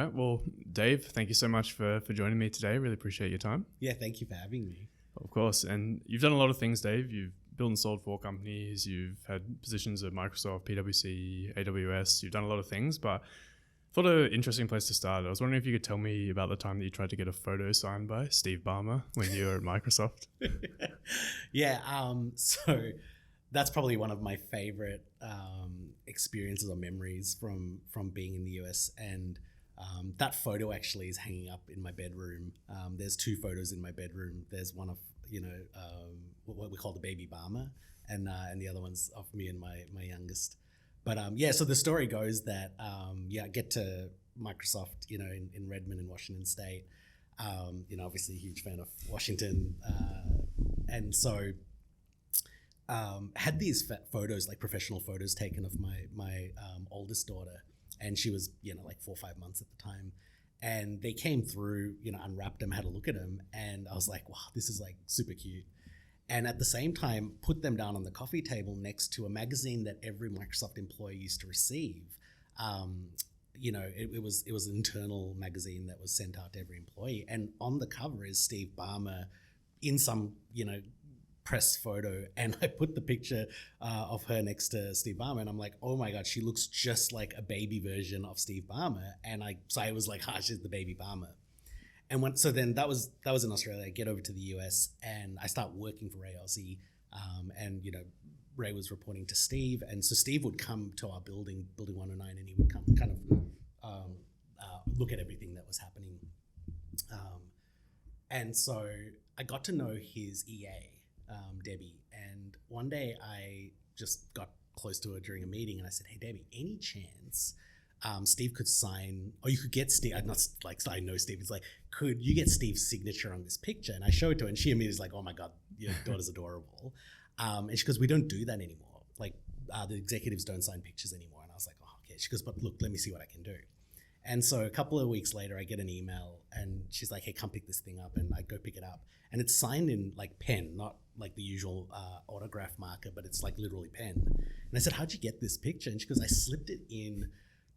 right. Well, Dave, thank you so much for joining me today. Really appreciate your time. Yeah, thank you for having me. Of course. And you've done a lot of things, Dave. You've built and sold 4 companies. You've had positions at Microsoft, PwC, AWS. You've done a lot of things, but I thought an interesting place to start. I was wondering if you could tell me about the time that you tried to get a photo signed by Steve Ballmer when you were at Microsoft. So that's probably one of my favorite experiences or memories from being in the US. And that photo actually is hanging up in my bedroom. There's 2 photos in my bedroom. There's one of, what we call the baby Ballmer, and the other one's of me and my youngest. But so the story goes that I get to Microsoft, in Redmond in Washington State. Obviously a huge fan of Washington, and so had these photos, like professional photos, taken of my oldest daughter, and she was like 4 or 5 months at the time, and they came through, unwrapped them, had a look at them, and I was like, wow, this is like super cute. And at the same time, put them down on the coffee table next to a magazine that every Microsoft employee used to receive. It was an internal magazine that was sent out to every employee. And on the cover is Steve Ballmer in some, press photo. And I put the picture of her next to Steve Ballmer, and I'm like, oh my God, she looks just like a baby version of Steve Ballmer. And I was like, she's the baby Ballmer. And so then that was in Australia. I get over to the US and I start working for Ray Aussie. And Ray was reporting to Steve, and so Steve would come to our building 109, and he would come kind of look at everything that was happening. And so I got to know his EA, Debbie, and one day I just got close to her during a meeting, and I said, "Hey, Debbie, any chance Steve could sign, or you could get Steve, I'm not like, I know Steve, it's like, could you get Steve's signature on this picture?" And I showed it to her, and she immediately was like, "Oh my God, your daughter's adorable." And she goes, "We don't do that anymore. Like the executives don't sign pictures anymore." And I was like, "Oh, okay." She goes, "But look, let me see what I can do." And so a couple of weeks later, I get an email, and she's like, "Hey, come pick this thing up." And I go pick it up, and it's signed in like pen, not like the usual autograph marker, but it's like literally pen. And I said, "How'd you get this picture?" And she goes, "I slipped it in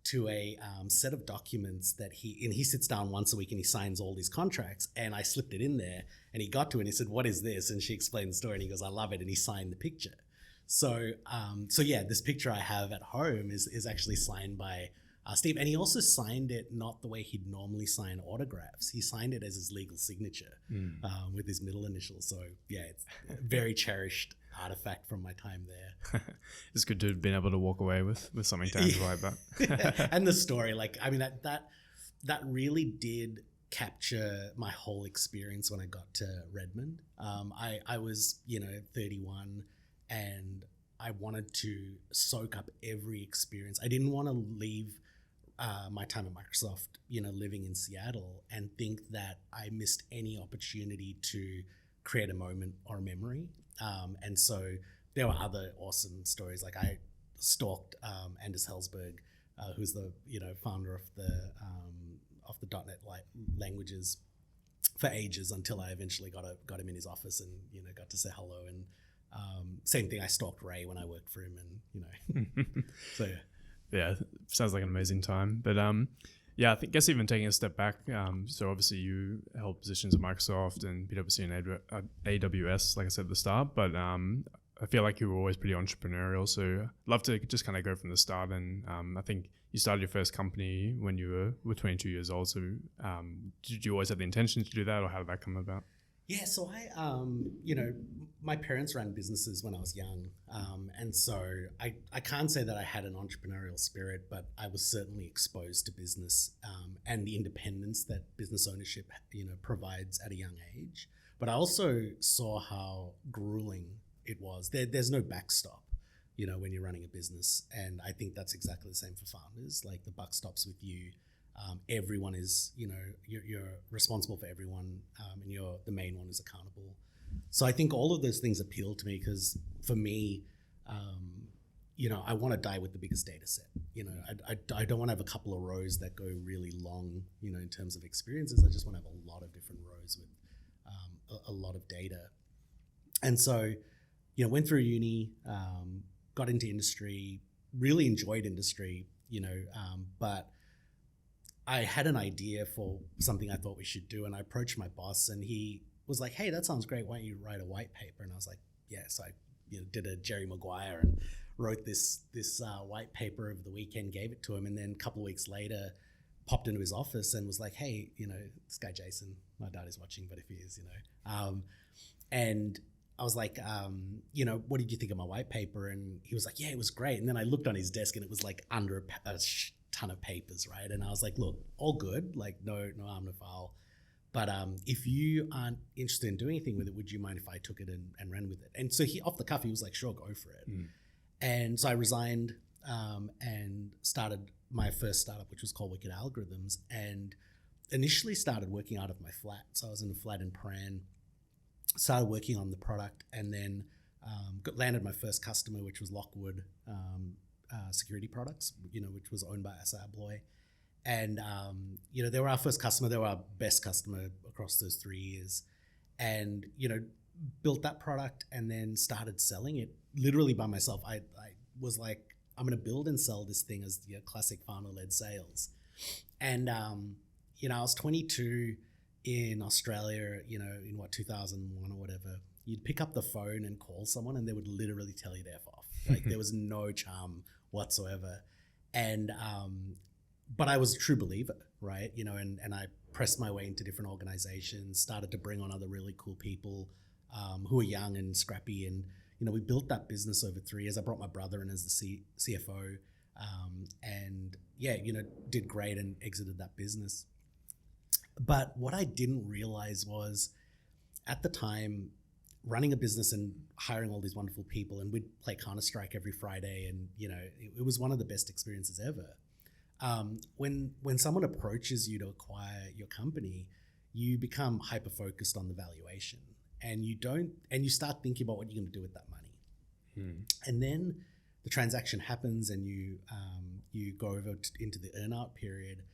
to a set of documents that he sits down once a week and he signs all these contracts, and I slipped it in there, and he got to it and he said, 'What is this?' And she explained the story, and he goes, 'I love it,' and he signed the picture. So this picture I have at home is actually signed by Steve, and he also signed it not the way he'd normally sign autographs. He signed it as his legal signature with his middle initials. So yeah, it's a very cherished artifact from my time there. It's good to have been able to walk away with something tangible like that. And the story, that really did capture my whole experience when I got to Redmond. I was 31, and I wanted to soak up every experience. I didn't want to leave my time at Microsoft, living in Seattle, and think that I missed any opportunity to create a moment or a memory. And so there were other awesome stories. Like I stalked Anders Hellsberg, who's the founder of the .NET languages, for ages, until I eventually got him in his office and got to say hello. And same thing, I stalked Ray when I worked for him, and so yeah. Yeah, sounds like an amazing time. But I guess even taking a step back, so obviously you held positions at Microsoft and PwC and AWS, like I said at the start, but I feel like you were always pretty entrepreneurial. So I'd love to just kind of go from the start. And I think you started your first company when you were 22 years old. So did you always have the intention to do that, or how did that come about? Yeah, so I, my parents ran businesses when I was young. And so I can't say that I had an entrepreneurial spirit, but I was certainly exposed to business and the independence that business ownership, provides at a young age. But I also saw how grueling it was. There's no backstop, when you're running a business. And I think that's exactly the same for founders. Like, the buck stops with you. Everyone is, you're responsible for everyone, and you're the main one who's accountable. So I think all of those things appeal to me, because for me, I want to die with the biggest data set. I don't want to have a couple of rows that go really long, in terms of experiences. I just want to have a lot of different rows with a lot of data. And so, went through uni, got into industry, really enjoyed industry, but I had an idea for something I thought we should do, and I approached my boss, and he was like, "Hey, that sounds great. Why don't you write a white paper?" And I was like, "Yeah." So I did a Jerry Maguire and wrote this white paper over the weekend, gave it to him, and then a couple of weeks later, popped into his office and was like, "Hey, this guy Jason, my dad is watching, but if he is, and I was like, what did you think of my white paper?" And he was like, "Yeah, it was great." And then I looked on his desk, and it was like under a ton of papers, right? And I was like, "Look, all good, like no harm, no foul. But if you aren't interested in doing anything with it, would you mind if I took it and ran with it?" And so he, off the cuff, he was like, "Sure, go for it." And so I resigned and started my first startup, which was called Wicked Algorithms, and initially started working out of my flat. So I was in a flat in Pran, started working on the product, and then landed my first customer, which was Lockwood Security Products, which was owned by Asa Abloy. And, they were our first customer. They were our best customer across those 3 years. And, built that product and then started selling it literally by myself. I was like, I'm going to build and sell this thing as classic founder-led sales. And, I was 22 in Australia, in 2001 or whatever. You'd pick up the phone and call someone and they would literally tell you to F off. Like there was no charm whatsoever. And, but I was a true believer, right? And I pressed my way into different organizations, started to bring on other really cool people who were young and scrappy. And, we built that business over 3 years. I brought my brother in as the CFO and did great and exited that business. But what I didn't realize was at the time, running a business and hiring all these wonderful people, and we'd play Counter-Strike every Friday, and it was one of the best experiences ever. When someone approaches you to acquire your company, you become hyper focused on the valuation, and you start thinking about what you're going to do with that money. And then the transaction happens, and you go over into the earn-out period,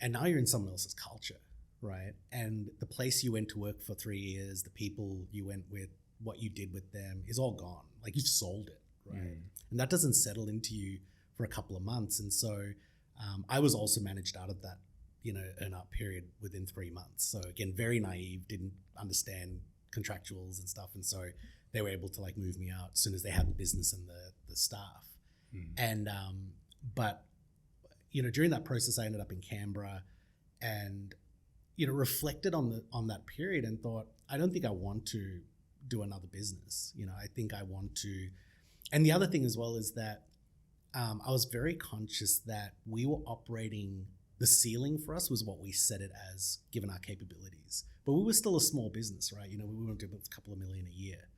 and now you're in someone else's culture, right? And the place you went to work for 3 years, the people you went with, what you did with them is all gone. Like you've sold it, right? And that doesn't settle into you for a couple of months. And so I was also managed out of that, earn-out period within 3 months. So again, very naive, didn't understand contractuals and stuff. And so they were able to like move me out as soon as they had the business and the staff. And, but, during that process, I ended up in Canberra and, reflected on that period and thought, I don't think I want to do another business. I think I want to, and the other thing as well is that I was very conscious that we were operating, the ceiling for us was what we set it as given our capabilities, but we were still a small business, right? We weren't doing a couple of million a year.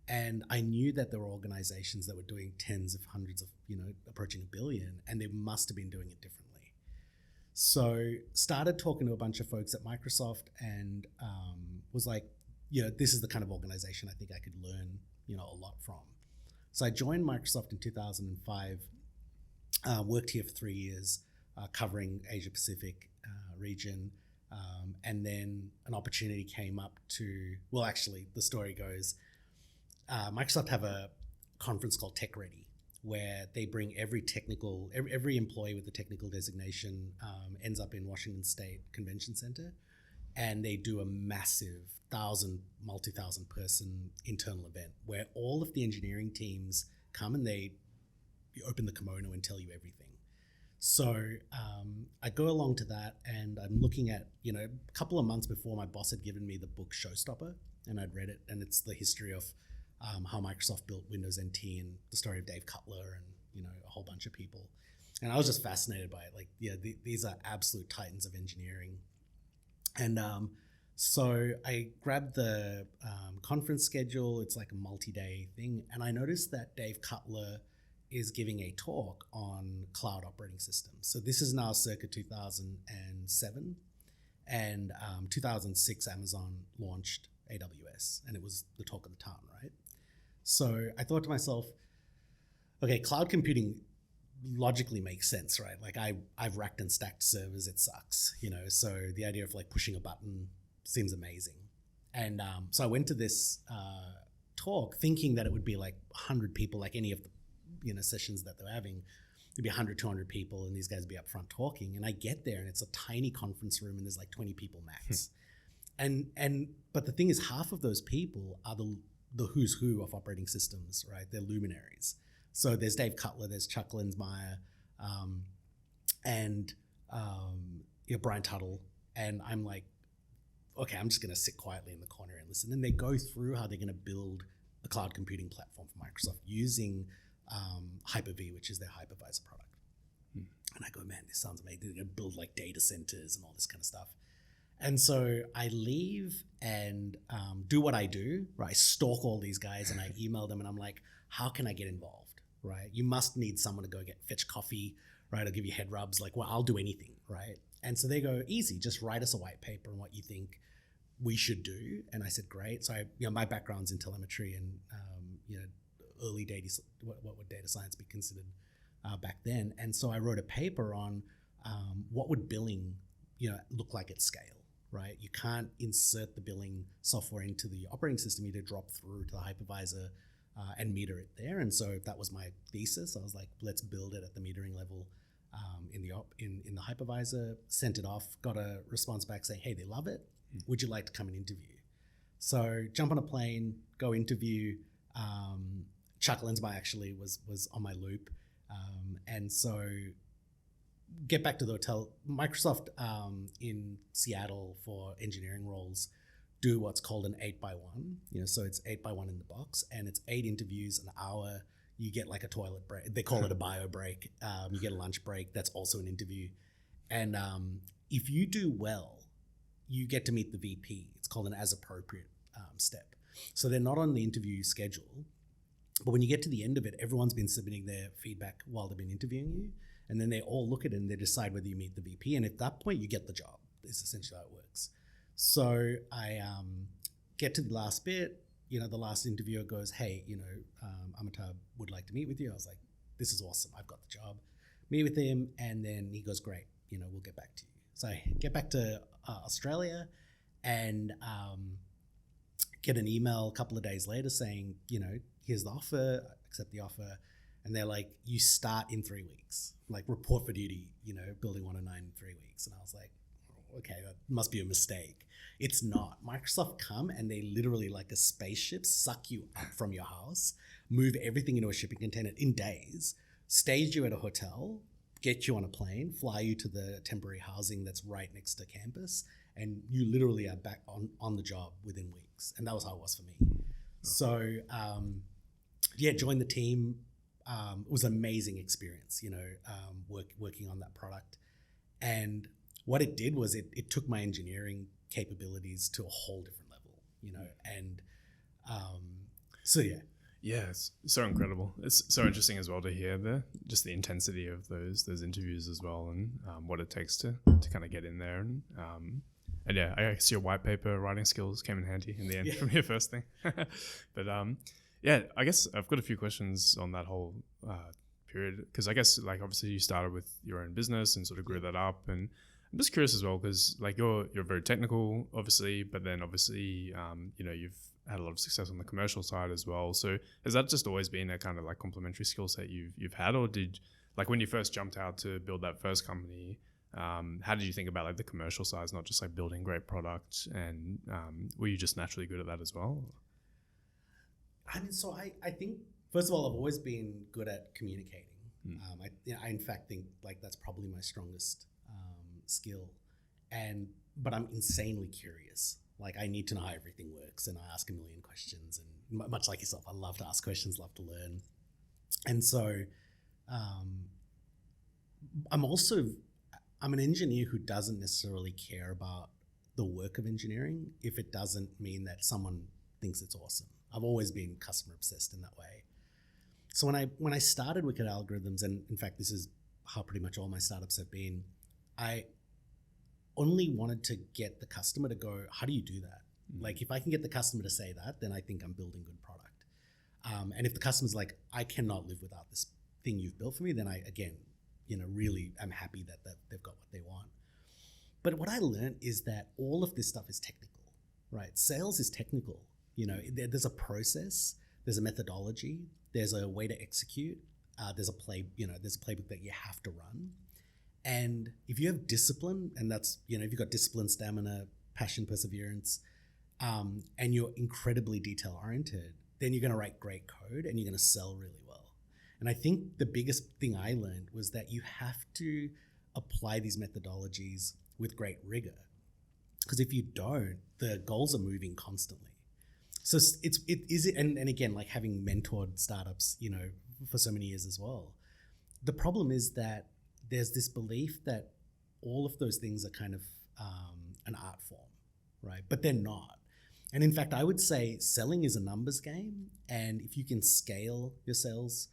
And I knew that there were organizations that were doing tens of hundreds of, approaching $1 billion, and they must have been doing it differently. So started talking to a bunch of folks at Microsoft and was like, this is the kind of organization I think I could learn, a lot from. So I joined Microsoft in 2005, worked here for 3 years, covering Asia Pacific region. And then an opportunity came up actually the story goes, Microsoft have a conference called Tech Ready, where they bring every employee with the technical designation ends up in Washington State Convention Center, and they do a massive multi-thousand person internal event where all of the engineering teams come and they open the kimono and tell you everything. So I go along to that, and I'm looking at, a couple of months before, my boss had given me the book Showstopper, and I'd read it, and it's the history of how Microsoft built Windows NT and the story of Dave Cutler and, a whole bunch of people. And I was just fascinated by it. Like, these are absolute titans of engineering. And so I grabbed the conference schedule. It's like a multi-day thing. And I noticed that Dave Cutler is giving a talk on cloud operating systems. So this is now circa 2007. And 2006, Amazon launched AWS, and it was the talk of the town, right? So I thought to myself, okay, cloud computing logically makes sense, right? Like I've racked and stacked servers, it sucks, so the idea of like pushing a button seems amazing. And so I went to this talk thinking that it would be like 100 people, like any of the sessions that they're having. there'd be 100, 200 people, and these guys would be up front talking. And I get there, and it's a tiny conference room, and there's like 20 people max. But the thing is, half of those people are the who's who of operating systems, right? They're luminaries. So there's Dave Cutler, there's Chuck Lensmeyer, and Brian Tuttle. And I'm like, okay, I'm just going to sit quietly in the corner and listen. And they go through how they're going to build a cloud computing platform for Microsoft using Hyper-V, which is their hypervisor product. And I go, man, this sounds amazing. They're going to build like data centers and all this kind of stuff. And so I leave and do what I do, right? I stalk all these guys and I email them and I'm like, how can I get involved, right? You must need someone to go fetch coffee, right? I'll give you head rubs. Like, well, I'll do anything, right? And so they go, easy, just write us a white paper on what you think we should do. And I said, great. So my background's in telemetry and early data, what would data science be considered back then? And so I wrote a paper on what would billing look like at scale. Right, you can't insert the billing software into the operating system. You need to drop through to the hypervisor and meter it there. And so that was my thesis. I was like, let's build it at the metering level in the hypervisor. Sent it off. Got a response back saying, hey, they love it. Would you like to come and interview? So jump on a plane, go interview. Chuck Lensmeyer actually was on my loop, and so. Get back to the hotel. Microsoft in Seattle for engineering roles do what's called an 8x1. So it's 8x1 in the box, and it's 8 interviews, an hour. You get like a toilet break. They call it a bio break. You get a lunch break. That's also an interview. And if you do well, you get to meet the VP. It's called an as appropriate step. So they're not on the interview schedule, but when you get to the end of it, everyone's been submitting their feedback while they've been interviewing you. And then they all look at it and they decide whether you meet the VP. And at that point, you get the job. It's essentially how it works. So I get to the last bit. The last interviewer goes, hey, Amitabh would like to meet with you. I was like, this is awesome. I've got the job. Meet with him. And then he goes, great. We'll get back to you. So I get back to Australia and get an email a couple of days later saying, here's the offer. Accept the offer. And they're like, you start in 3 weeks, like report for duty, building 109 in 3 weeks. And I was like, okay, that must be a mistake. It's not. Microsoft come and they literally like a spaceship suck you up from your house, move everything into a shipping container in days, stage you at a hotel, get you on a plane, fly you to the temporary housing that's right next to campus. And you literally are back on the job within weeks. And that was how it was for me. So, joined the team. It was an amazing experience, working on that product. And what it did was it took my engineering capabilities to a whole different level, and so yeah. Yeah, it's so incredible. It's so interesting as well to hear just the intensity of those interviews as well, and what it takes to kind of get in there. And yeah, I guess your white paper writing skills came in handy in the end from your first thing. But yeah, I guess I've got a few questions on that whole period, because I guess like obviously you started with your own business and sort of grew that up, and I'm just curious as well because like you're very technical obviously, but then obviously you've had a lot of success on the commercial side as well. So has that just always been a kind of like complementary skill set you've had, or did like when you first jumped out to build that first company, how did you think about like the commercial side, not just like building great products, and were you just naturally good at that as well? I mean, so I think, first of all, I've always been good at communicating. I in fact think like that's probably my strongest skill. But I'm insanely curious. Like I need to know how everything works, and I ask a million questions, and much like yourself, I love to ask questions, love to learn. And so I'm an engineer who doesn't necessarily care about the work of engineering if it doesn't mean that someone thinks it's awesome. I've always been customer obsessed in that way. So when I started Wicked Algorithms, and in fact, this is how pretty much all my startups have been, I only wanted to get the customer to go, how do you do that? Like if I can get the customer to say that, then I think I'm building good product. And if the customer's like, I cannot live without this thing you've built for me, then I, again, really am happy that they've got what they want. But what I learned is that all of this stuff is technical, right? Sales is technical. There's a process, there's a methodology, there's a way to execute. There's a playbook that you have to run. And if you have discipline, and that's, if you've got discipline, stamina, passion, perseverance, and you're incredibly detail oriented, then you're going to write great code and you're going to sell really well. And I think the biggest thing I learned was that you have to apply these methodologies with great rigor, because if you don't, the goals are moving constantly. So and again, like having mentored startups, for so many years as well, the problem is that there's this belief that all of those things are kind of an art form, right? But they're not. And in fact, I would say selling is a numbers game. And if you can scale your sales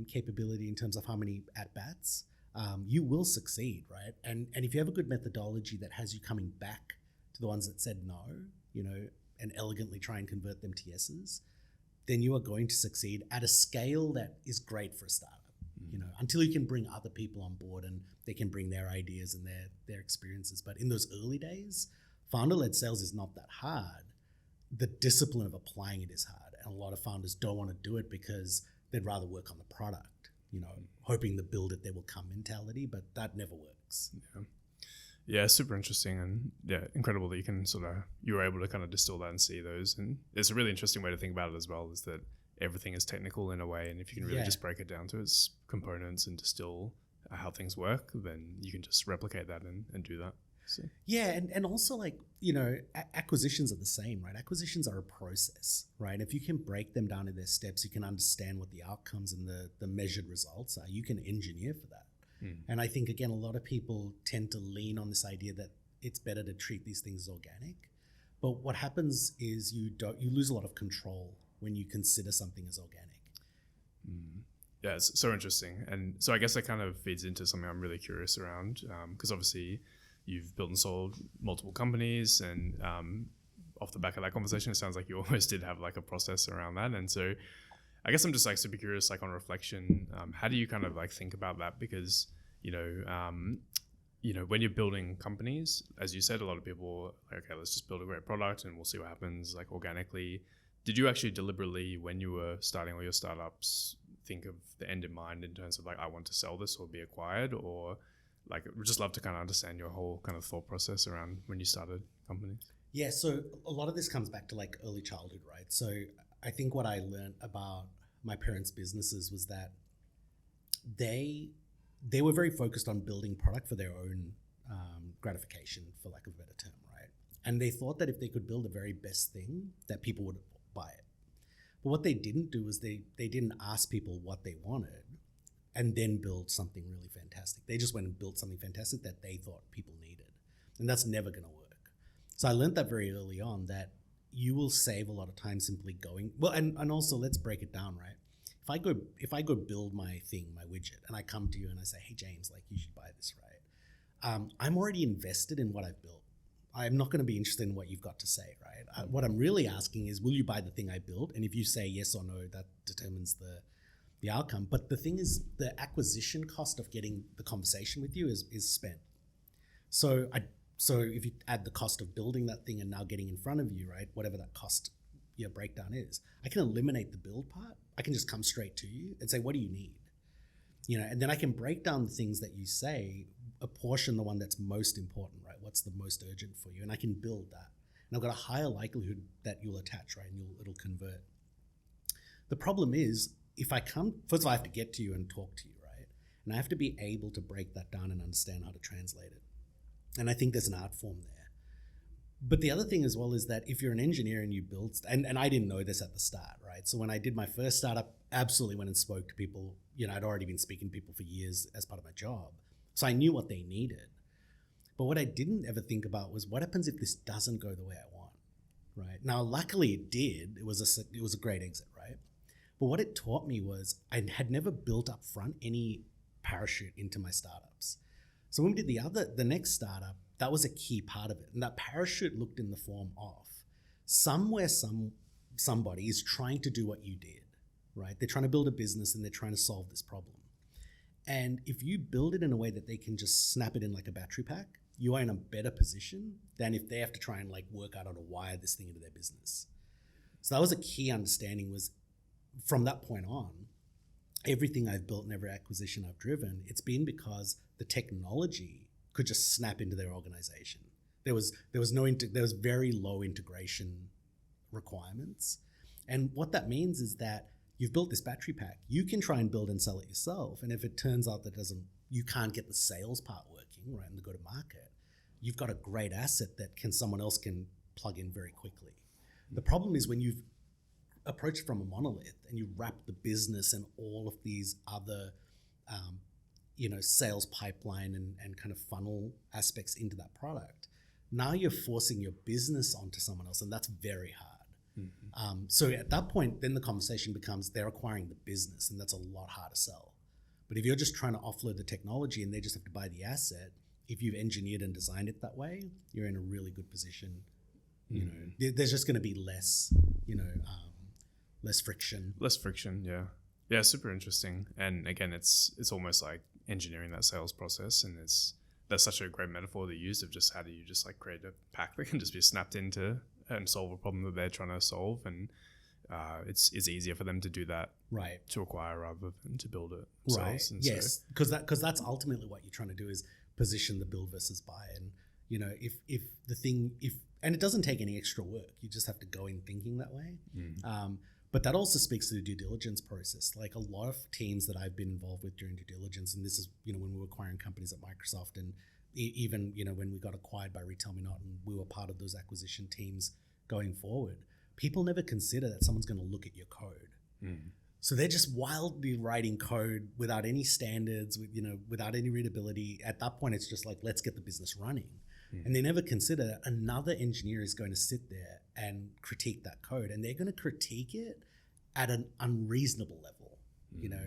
capability in terms of how many at-bats, you will succeed, right? And if you have a good methodology that has you coming back to the ones that said no, and elegantly try and convert them to yeses, then you are going to succeed at a scale that is great for a startup. Until you can bring other people on board and they can bring their ideas and their experiences. But in those early days, founder-led sales is not that hard. The discipline of applying it is hard. And a lot of founders don't want to do it because they'd rather work on the product, hoping the build it, they will come mentality, but that never works. Yeah, super interesting, and incredible that you were able to kind of distill that and see those. And it's a really interesting way to think about it as well, is that everything is technical in a way, and if you can really just break it down to its components and distill how things work, then you can just replicate that and do that. So. Yeah, and also acquisitions are the same, right? Acquisitions are a process, right? If you can break them down to their steps, you can understand what the outcomes and the measured results are. You can engineer for that. And I think, again, a lot of people tend to lean on this idea that it's better to treat these things as organic. But what happens is you lose a lot of control when you consider something as organic. Yeah, it's so interesting. And so I guess that kind of feeds into something I'm really curious around, because obviously you've built and sold multiple companies, and off the back of that conversation, it sounds like you almost did have like a process around that. And so I guess I'm just like super curious, like on reflection, how do you kind of like think about that? Because, when you're building companies, as you said, a lot of people are like, okay, let's just build a great product and we'll see what happens, like organically. Did you actually deliberately, when you were starting all your startups, think of the end in mind in terms of like, I want to sell this or be acquired? Or like, we'd just love to kind of understand your whole kind of thought process around when you started companies. Yeah, so a lot of this comes back to like early childhood, right? So I think what I learned about my parents' businesses was that they were very focused on building product for their own gratification, for lack of a better term, right? And they thought that if they could build the very best thing, that people would buy it. But what they didn't do is they didn't ask people what they wanted and then build something really fantastic. They just went and built something fantastic that they thought people needed. And that's never going to work. So I learned that very early on, that you will save a lot of time simply going, well, and also let's break it down, right? If I go build my thing, my widget, and I come to you and I say, hey, James, like you should buy this, right? I'm already invested in what I've built. I'm not going to be interested in what you've got to say, right? What I'm really asking is, will you buy the thing I built? And if you say yes or no, that determines the outcome. But the thing is, the acquisition cost of getting the conversation with you is spent. So if you add the cost of building that thing and now getting in front of you, right, whatever that cost breakdown is, I can eliminate the build part. I can just come straight to you and say, what do you need? And then I can break down the things that you say, apportion the one that's most important, right? What's the most urgent for you? And I can build that. And I've got a higher likelihood that you'll attach, right? And it'll convert. The problem is, if I come, first of all, I have to get to you and talk to you, right? And I have to be able to break that down and understand how to translate it. And I think there's an art form there. But the other thing as well is that if you're an engineer and you build, and I didn't know this at the start, right? So when I did my first startup, absolutely went and spoke to people. I'd already been speaking to people for years as part of my job. So I knew what they needed. But what I didn't ever think about was, what happens if this doesn't go the way I want, right? Now, luckily it did. It was a great exit, right? But what it taught me was I had never built up front any parachute into my startups. So when we did the next startup, that was a key part of it. And that parachute looked in the form of somewhere somebody is trying to do what you did, right? They're trying to build a business and they're trying to solve this problem. And if you build it in a way that they can just snap it in like a battery pack, you are in a better position than if they have to try and like work out how to wire this thing into their business. So that was a key understanding, was from that point on, everything I've built and every acquisition I've driven, it's been because the technology could just snap into their organization. There was very low integration requirements. And what that means is that you've built this battery pack. You can try and build and sell it yourself. And if it turns out that you can't get the sales part working, right, and the go-to-market, you've got a great asset that someone else can plug in very quickly. The problem is when you've approached from a monolith and you wrap the business and all of these other, sales pipeline and kind of funnel aspects into that product, now you're forcing your business onto someone else, and that's very hard. Mm-hmm. So at that point, then the conversation becomes they're acquiring the business, and that's a lot harder to sell. But if you're just trying to offload the technology and they just have to buy the asset, if you've engineered and designed it that way, you're in a really good position. There's just going to be less, less friction. Less friction, yeah. Yeah, super interesting. And again, it's almost like engineering that sales process, and that's such a great metaphor they used of just how do you just like create a pack that can just be snapped into and solve a problem that they're trying to solve, and it's easier for them to do that, right, to acquire rather than to build it themselves. Right. Yes, because that's ultimately what you're trying to do is position the build versus buy. And and it doesn't take any extra work, you just have to go in thinking that way. But that also speaks to the due diligence process. Like a lot of teams that I've been involved with during due diligence, and this is when we were acquiring companies at Microsoft, and even when we got acquired by RetailMeNot and we were part of those acquisition teams going forward, people never consider that someone's going to look at your code. So they're just wildly writing code without any standards, without any readability. At that point, it's just like, let's get the business running. And they never consider that another engineer is going to sit there and critique that code, and they're going to critique it at an unreasonable level,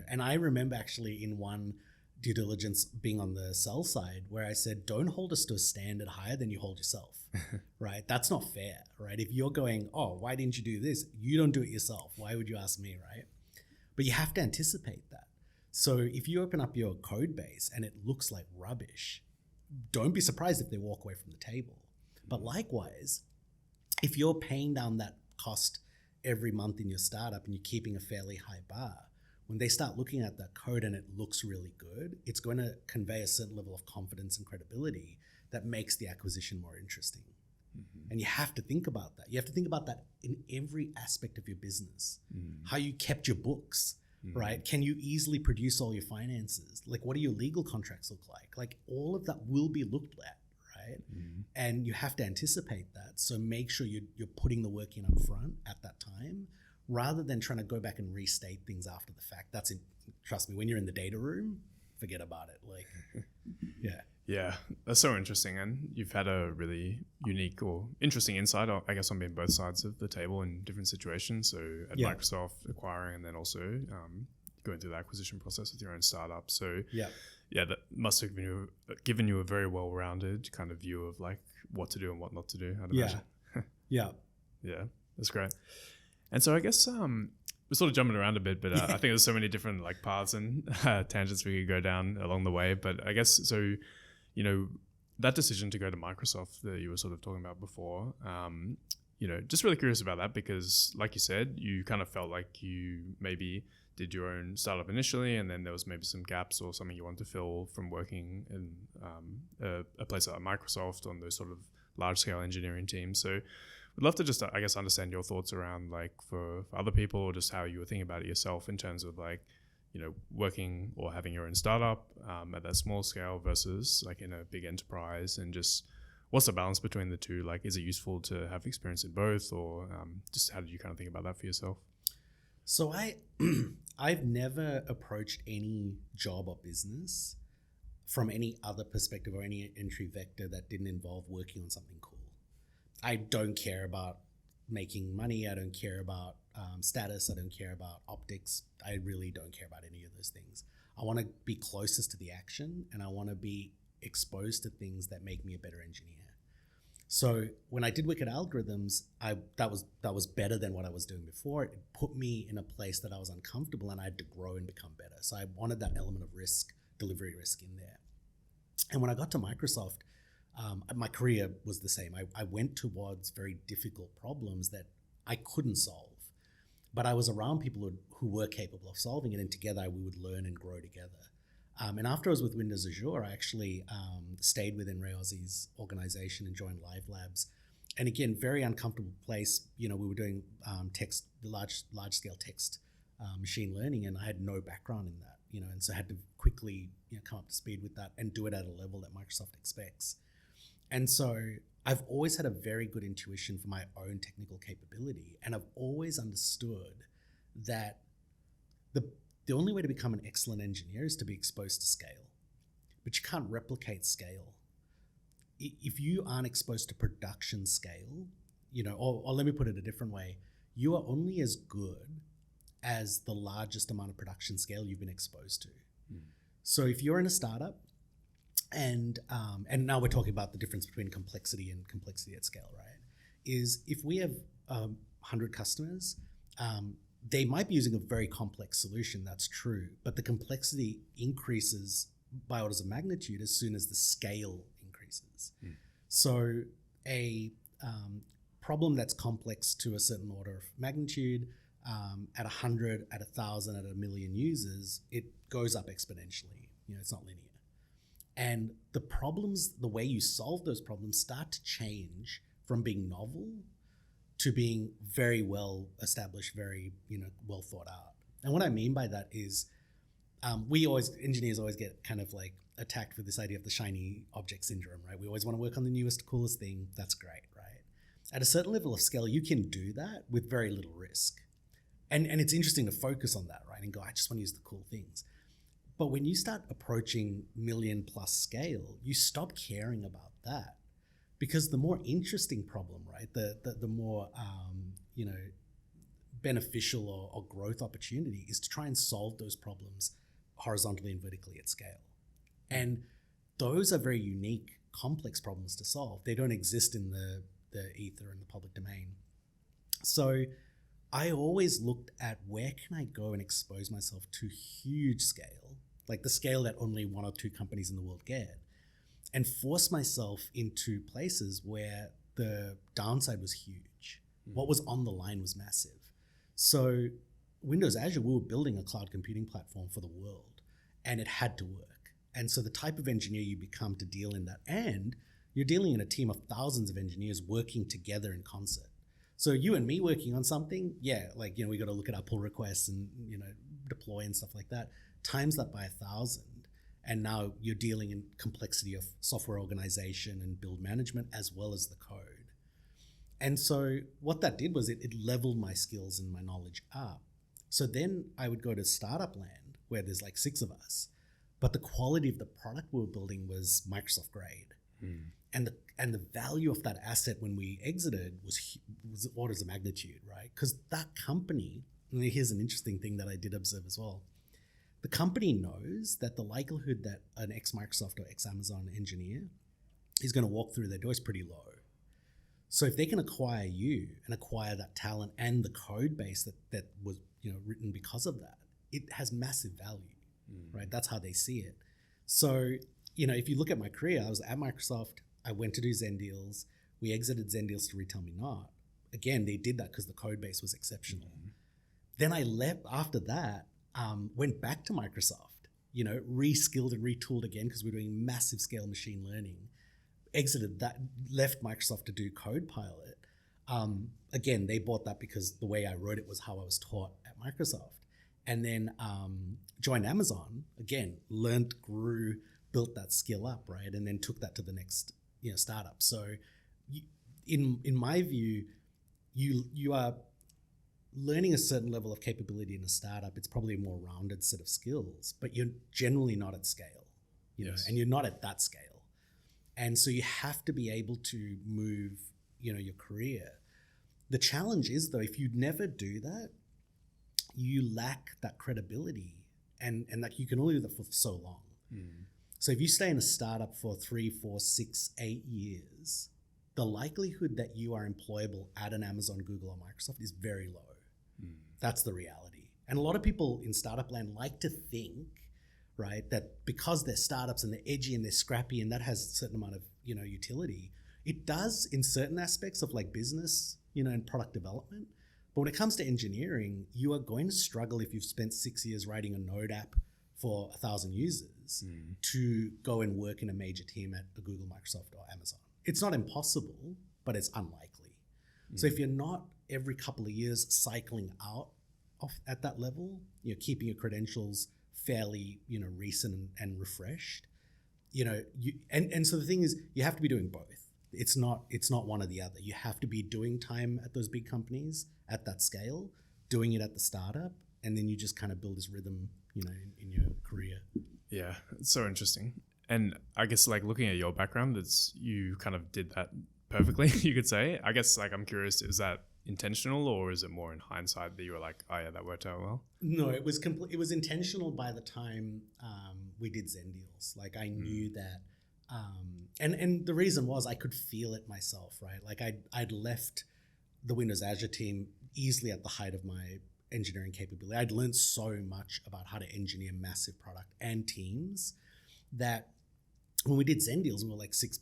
And I remember actually in one due diligence being on the sell side where I said, don't hold us to a standard higher than you hold yourself, right? That's not fair, right? If you're going, oh, why didn't you do this? You don't do it yourself. Why would you ask me, right? But you have to anticipate that. So if you open up your code base and it looks like rubbish, don't be surprised if they walk away from the table. But likewise, if you're paying down that cost every month in your startup and you're keeping a fairly high bar, when they start looking at that code and it looks really good, it's going to convey a certain level of confidence and credibility that makes the acquisition more interesting. And you have to think about that. You have to think about that in every aspect of your business. How you kept your books, right? Can you easily produce all your finances? Like, what do your legal contracts look like? Like, all of that will be looked at, right? And you have to anticipate that. So make sure you're putting the work in up front at that time, rather than trying to go back and restate things after the fact. Trust me, when you're in the data room, forget about it. Like, yeah. Yeah, that's so interesting. And you've had a really unique or interesting insight, I guess, on being both sides of the table in different situations. So at Microsoft acquiring, and then also going through the acquisition process with your own startup. So that must have given you a very well-rounded kind of view of like what to do and what not to do, I'd imagine. Yeah, that's great. And so I guess we're sort of jumping around a bit, but I think there's so many different like paths and tangents we could go down along the way. But I guess so. That decision to go to Microsoft that you were sort of talking about before, just really curious about that, because like you said, you kind of felt like you maybe did your own startup initially, and then there was maybe some gaps or something you wanted to fill from working in a place like Microsoft on those sort of large scale engineering teams. So we'd love to just, I guess, understand your thoughts around like for other people, or just how you were thinking about it yourself in terms of like, working or having your own startup at that small scale versus like in a big enterprise, and just what's the balance between the two? Like, is it useful to have experience in both, or just how did you kind of think about that for yourself? So I've never approached any job or business from any other perspective or any entry vector that didn't involve working on something cool. I don't care about making money. I don't care about status. I don't care about optics. I really don't care about any of those things. I want to be closest to the action, and I want to be exposed to things that make me a better engineer. So when I did Wicked Algorithms, that was better than what I was doing before. It put me in a place that I was uncomfortable, and I had to grow and become better. So I wanted that element of risk, delivery risk in there. And when I got to Microsoft, my career was the same. I went towards very difficult problems that I couldn't solve. but I was around people who were capable of solving it, and together we would learn and grow together. And after I was with Windows Azure, I actually stayed within Ray Ozzy's organization and joined Live Labs. And again, very uncomfortable place. We were doing large scale text machine learning, and I had no background in that. And so I had to quickly come up to speed with that and do it at a level that Microsoft expects. And so I've always had a very good intuition for my own technical capability, and I've always understood that the only way to become an excellent engineer is to be exposed to scale, but you can't replicate scale. If you aren't exposed to production scale, or let me put it a different way, you are only as good as the largest amount of production scale you've been exposed to. So if you're in a startup, and now we're talking about the difference between complexity and complexity at scale, right? Is if we have 100 customers, they might be using a very complex solution, that's true, but the complexity increases by orders of magnitude as soon as the scale increases. So a problem that's complex to a certain order of magnitude, at 100, at 1,000, at 1,000,000 users, it goes up exponentially. It's not linear. And the way you solve those problems start to change from being novel to being very well established, very well thought out. And what I mean by that is, engineers always get kind of like attacked for this idea of the shiny object syndrome, right? We always want to work on the newest, coolest thing. That's great, right? At a certain level of scale, you can do that with very little risk. And it's interesting to focus on that, right? And go, I just want to use the cool things. But when you start approaching million plus scale, you stop caring about that, because the more interesting problem, right, the more beneficial or growth opportunity is to try and solve those problems horizontally and vertically at scale. And those are very unique, complex problems to solve. They don't exist in the ether and the public domain. So I always looked at where can I go and expose myself to huge scale, like the scale that only 1 or 2 companies in the world get, and force myself into places where the downside was huge. What was on the line was massive. So Windows Azure, we were building a cloud computing platform for the world, and it had to work. And so the type of engineer you become to deal in that, and you're dealing in a team of thousands of engineers working together in concert. So you and me working on something, we got to look at our pull requests and, deploy and stuff like that. Times that by 1,000. And now you're dealing in complexity of software organization and build management as well as the code. And so what that did was it leveled my skills and my knowledge up. So then I would go to startup land where there's like 6 of us, but the quality of the product we were building was Microsoft grade. And the value of that asset when we exited was orders of magnitude, right? Because that company, and here's an interesting thing that I did observe as well. The company knows that the likelihood that an ex-Microsoft or ex-Amazon engineer is going to walk through their door is pretty low. So if they can acquire you and acquire that talent and the code base that was written because of that, it has massive value, right? That's how they see it. So if you look at my career, I was at Microsoft. I went to do ZenDeals. We exited ZenDeals to RetailMeNot. Again, they did that because the code base was exceptional. Then I left after that. Went back to Microsoft, reskilled and retooled again because we were doing massive scale machine learning, exited that, left Microsoft to do Copilot. Again, they bought that because the way I wrote it was how I was taught at Microsoft. And then joined Amazon, again, learned, grew, built that skill up, right? And then took that to the next startup. So in my view, you are learning a certain level of capability in a startup. It's probably a more rounded set of skills, but you're generally not at scale, and you're not at that scale. And so you have to be able to move, your career. The challenge is though, if you never do that, you lack that credibility and like you can only do that for so long. So if you stay in a startup for 3, 4, 6, 8 years, the likelihood that you are employable at an Amazon, Google, or Microsoft is very low. That's the reality. And a lot of people in startup land like to think, right, that because they're startups and they're edgy and they're scrappy and that has a certain amount of, utility, it does in certain aspects of like business, and product development, But when it comes to engineering, you are going to struggle if you've spent 6 years writing a Node app for 1,000 users to go and work in a major team at a Google, Microsoft, or Amazon. It's not impossible, but it's unlikely. So if you're not every couple of years cycling out at that level, you're keeping your credentials fairly, recent and refreshed, and so the thing is, you have to be doing both. It's not one or the other. You have to be doing time at those big companies at that scale, doing it at the startup, and then you just kind of build this rhythm, in your career. Yeah, it's so interesting. And I guess like looking at your background, you kind of did that perfectly, you could say. I guess like I'm curious, is that intentional or is it more in hindsight that you were like, oh yeah, that worked out well? No, it was it was intentional by the time we did ZenDeals. Like I knew that, and the reason was I could feel it myself, right? Like I'd left the Windows Azure team easily at the height of my engineering capability. I'd learned so much about how to engineer massive product and teams that when we did ZenDeals, we were like 6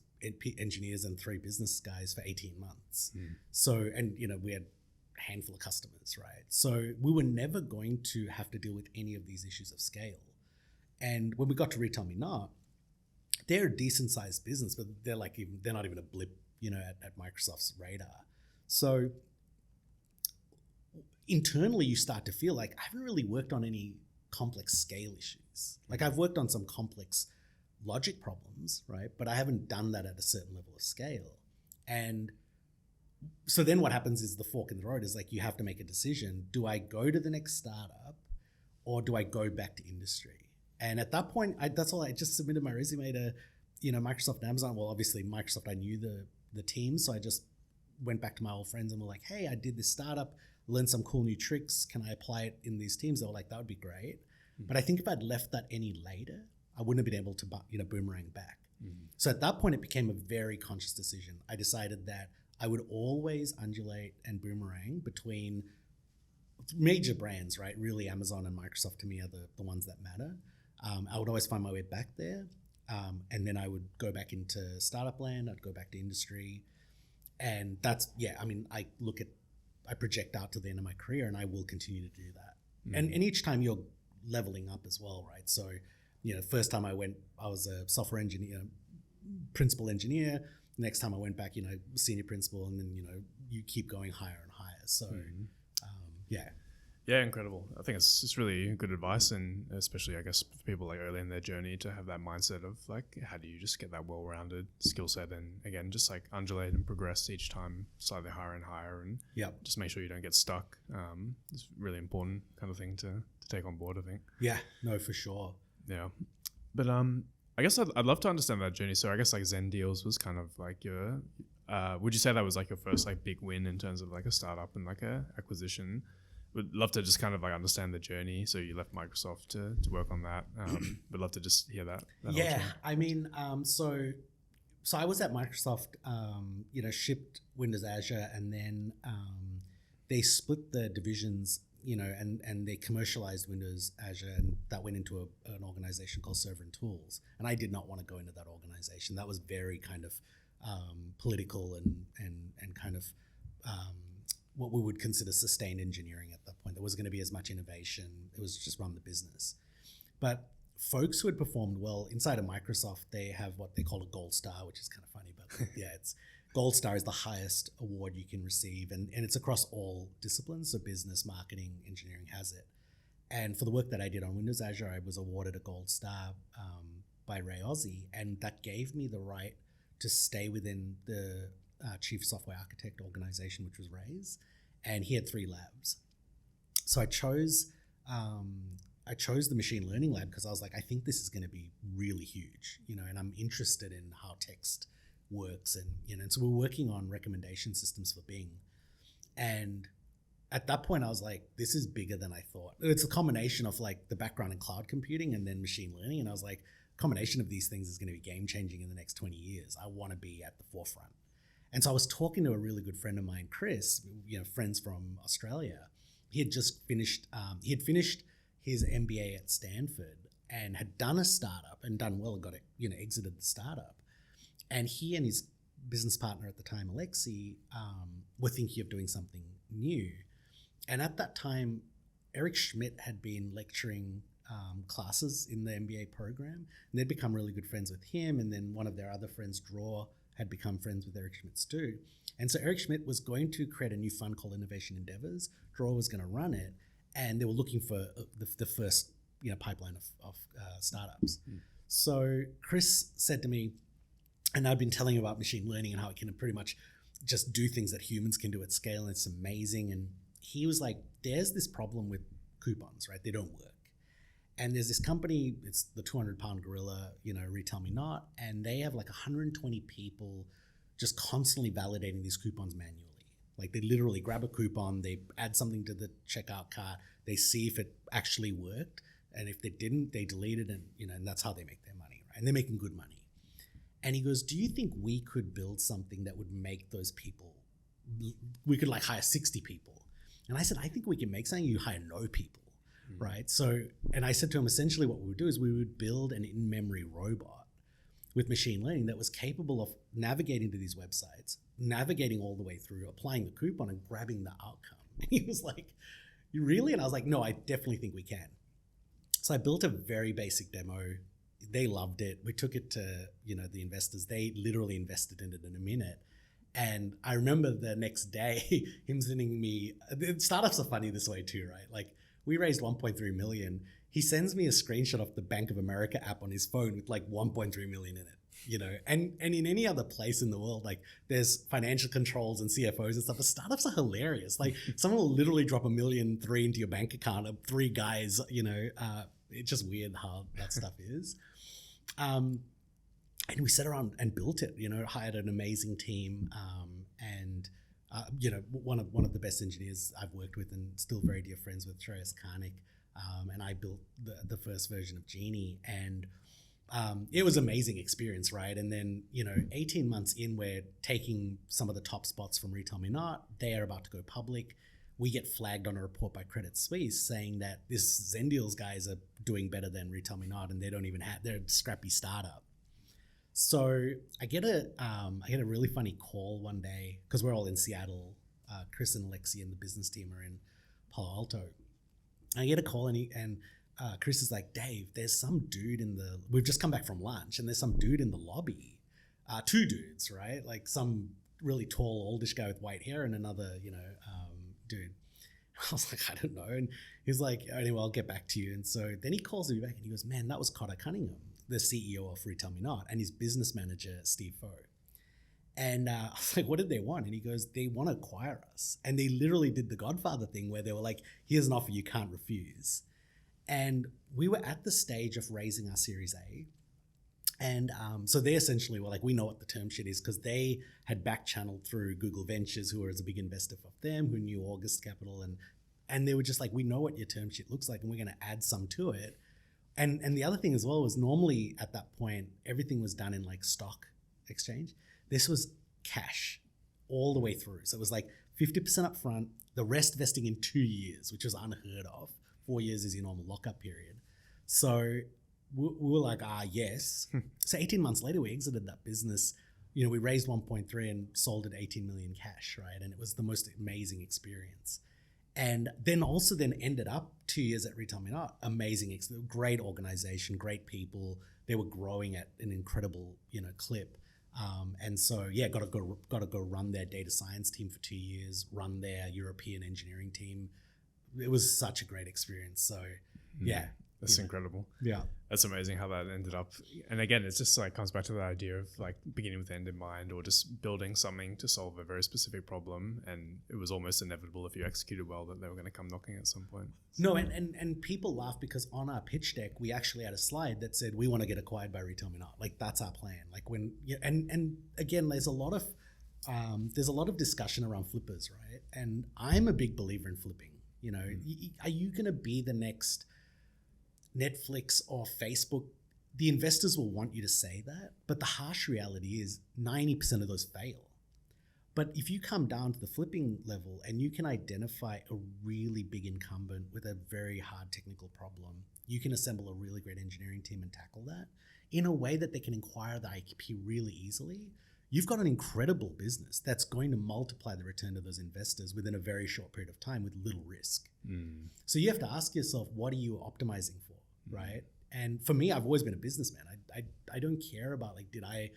engineers and 3 business guys for 18 months. So, and we had a handful of customers, right? So we were never going to have to deal with any of these issues of scale. And when we got to RetailMeNot, they're a decent sized business, but they're not even a blip, at Microsoft's radar. So internally you start to feel like I haven't really worked on any complex scale issues. Like I've worked on some complex logic problems, right? But I haven't done that at a certain level of scale. And so then what happens is the fork in the road is like, you have to make a decision. Do I go to the next startup or do I go back to industry? And at that point, that's all. I just submitted my resume to, Microsoft and Amazon. Well, obviously Microsoft, I knew the team. So I just went back to my old friends and were like, hey, I did this startup, learned some cool new tricks. Can I apply it in these teams? They were like, that would be great. But I think if I'd left that any later, I wouldn't have been able to, boomerang back. So at that point, it became a very conscious decision. I decided that I would always undulate and boomerang between major brands, right? Really, Amazon and Microsoft to me are the ones that matter. I would always find my way back there. And then I would go back into startup land. I'd go back to industry. And that's, I project out to the end of my career and I will continue to do that. And each time you're leveling up as well, right? So, first time I went, I was a software engineer, principal engineer. Next time I went back, senior principal, and then, you keep going higher and higher. So, yeah. Yeah, incredible. I think it's really good advice, and especially, I guess, for people like early in their journey to have that mindset of like, how do you just get that well-rounded skill set, and again, just like undulate and progress each time slightly higher and higher, and just make sure you don't get stuck. It's a really important kind of thing to take on board, I think. Yeah, no, for sure. Yeah, but I guess I'd love to understand that journey. So I guess like ZenDeals was kind of like your, would you say that was like your first like big win in terms of like a startup and like a acquisition? Would love to just kind of like understand the journey. So you left Microsoft to work on that. Would love to just hear that. Yeah, I mean, so I was at Microsoft, shipped Windows Azure, and then they split the divisions, and they commercialized Windows Azure, and that went into an organization called Server and Tools. And I did not want to go into that organization. That was very kind of political and kind of what we would consider sustained engineering at that point. There wasn't going to be as much innovation. It was just run the business. But folks who had performed well inside of Microsoft, they have what they call a gold star, which is kind of funny, but it's gold star is the highest award you can receive. And it's across all disciplines. So business, marketing, engineering has it. And for the work that I did on Windows Azure, I was awarded a gold star by Ray Ozzie. And that gave me the right to stay within the chief software architect organization, which was Ray's, and he had 3 labs. So I chose the machine learning lab because I was like, I think this is going to be really huge, and I'm interested in how text works, and and so we're working on recommendation systems for Bing. And at that point I was like, this is bigger than I thought. It's a combination of like the background in cloud computing and then machine learning, and I was like, combination of these things is going to be game changing in the next 20 years. I want to be at the forefront. And so I was talking to a really good friend of mine, Chris, friends from Australia. He had just finished, his MBA at Stanford and had done a startup and done well and got it, exited the startup. And he and his business partner at the time, Alexi, were thinking of doing something new. And at that time, Eric Schmidt had been lecturing classes in the MBA program, and they'd become really good friends with him. And then one of their other friends, Draw, had become friends with Eric Schmidt's too. And so Eric Schmidt was going to create a new fund called Innovation Endeavors. Draw was going to run it, and they were looking for the first pipeline of startups. So Chris said to me, and I've been telling you about machine learning and how it can pretty much just do things that humans can do at scale, and it's amazing. And he was like, there's this problem with coupons, right? They don't work. And there's this company, it's the 200-pound gorilla, RetailMeNot, and they have like 120 people just constantly validating these coupons manually. Like they literally grab a coupon, they add something to the checkout cart, they see if it actually worked, and if they didn't, they delete it, and that's how they make their money, right? And they're making good money. And he goes, do you think we could build something that would make those people, we could like hire 60 people? And I said, I think we can make something you hire no people. Right. So, and I said to him, essentially what we would do is we would build an in-memory robot with machine learning that was capable of navigating to these websites, navigating all the way through, applying the coupon and grabbing the outcome. And he was like, you really? And I was like, no, I definitely think we can. So I built a very basic demo. They loved it. We took it to, the investors. They literally invested in it in a minute. And I remember the next day him sending me, startups are funny this way too, right? Like, we raised 1.3 million. He sends me a screenshot of the Bank of America app on his phone with like 1.3 million in it, and in any other place in the world, like there's financial controls and CFOs and stuff, but startups are hilarious. Like someone will literally drop $1.3 million into your bank account of 3 guys, it's just weird how that stuff is. And we sat around and built it, hired an amazing team, and one of the best engineers I've worked with and still very dear friends with, Shreyas Karnik, and I built the first version of Genie, and it was an amazing experience, right? And then 18 months in, we're taking some of the top spots from RetailMeNot. They are about to go public. We get flagged on a report by Credit Suisse saying that this ZenDeals guys are doing better than RetailMeNot, and they don't even have, they're a scrappy startup. So I get a really funny call one day because we're all in Seattle. Chris and Alexi and the business team are in Palo Alto. I get a call and Chris is like, Dave, there's some dude we've just come back from lunch, and there's some dude in the lobby, 2 dudes, right? Like some really tall, oldish guy with white hair and another, dude. I was like, I don't know. And he's like, anyway, I'll get back to you. And so then he calls me back and he goes, man, that was Cotter Cunningham, the CEO of RetailMeNot, and his business manager, Steve Foe. And I was like, what did they want? And he goes, they want to acquire us. And they literally did the Godfather thing where they were like, here's an offer you can't refuse. And we were at the stage of raising our Series A. And so they essentially were like, we know what the term sheet is, because they had back channeled through Google Ventures, who was a big investor of them, who knew August Capital. And they were just like, we know what your term sheet looks like, and we're going to add some to it. And the other thing as well was, normally at that point, everything was done in like stock exchange. This was cash all the way through. So it was like 50% up front, the rest vesting in 2 years, which was unheard of. 4 years is your normal lockup period. So we were like, yes. So 18 months later, we exited that business. We raised 1.3 and sold it 18 million cash, right? And it was the most amazing experience. And then ended up 2 years at RetailMeNot. Amazing, great organization, great people. They were growing at an incredible, clip. And so, got to go run their data science team for 2 years, run their European engineering team. It was such a great experience. So, That's incredible. Yeah. That's amazing how that ended up. And again, it's just like comes back to the idea of like beginning with the end in mind, or just building something to solve a very specific problem. And it was almost inevitable, if you executed well, that they were going to come knocking at some point. No, and people laugh because on our pitch deck, we actually had a slide that said, we want to get acquired by RetailMeNot. Like that's our plan. Like and again, there's a lot of discussion around flippers, right? And I'm a big believer in flipping. Are you going to be the next Netflix or Facebook? The investors will want you to say that, but the harsh reality is 90% of those fail. But if you come down to the flipping level and you can identify a really big incumbent with a very hard technical problem, you can assemble a really great engineering team and tackle that in a way that they can acquire the IP really easily. you've got an incredible business that's going to multiply the return to those investors within a very short period of time with little risk. So you have to ask yourself, what are you optimizing for, right? And for me, I've always been a businessman. I don't care about like, did I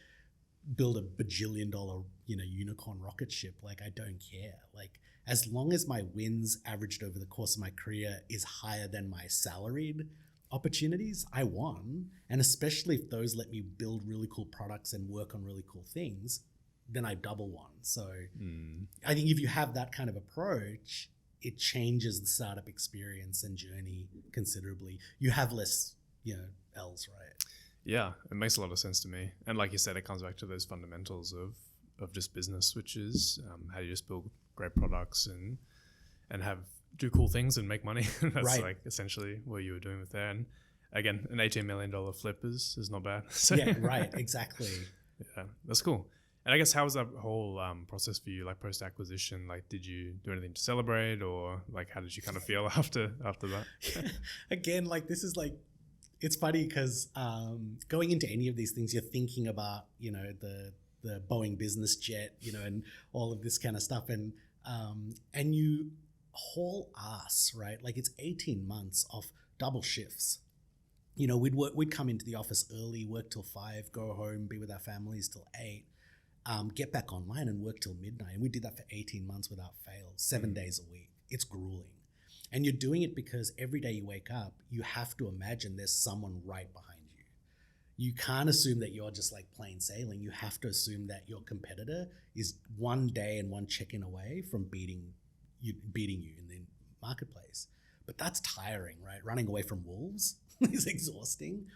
build a bajillion dollar, unicorn rocket ship? Like, I don't care. Like, as long as my wins averaged over the course of my career is higher than my salaried opportunities, I won. And especially if those let me build really cool products and work on really cool things, then I double won. So I think if you have that kind of approach, it changes the startup experience and journey considerably. You have less, L's, right? Yeah, it makes a lot of sense to me. And like you said, it comes back to those fundamentals of just business, which is how you just build great products and do cool things and make money. That's right. Like essentially what you were doing with there. And again, an $18 million flip is not bad. So yeah, right, exactly. Yeah, that's cool. And I guess how was that whole process for you, like post-acquisition? Like, did you do anything to celebrate, or like how did you kind of feel after that? Again, like this is like, it's funny because going into any of these things, you're thinking about, the Boeing business jet, and all of this kind of stuff. And you haul ass, right? Like it's 18 months of double shifts. We'd come into the office early, work till 5, go home, be with our families till 8, get back online and work till midnight. And we did that for 18 months without fail, 7 days a week. It's grueling. And you're doing it because every day you wake up, you have to imagine there's someone right behind you. You can't assume that you're just like plain sailing. You have to assume that your competitor is one day and one check-in away from beating you in the marketplace. But that's tiring, right? Running away from wolves is exhausting.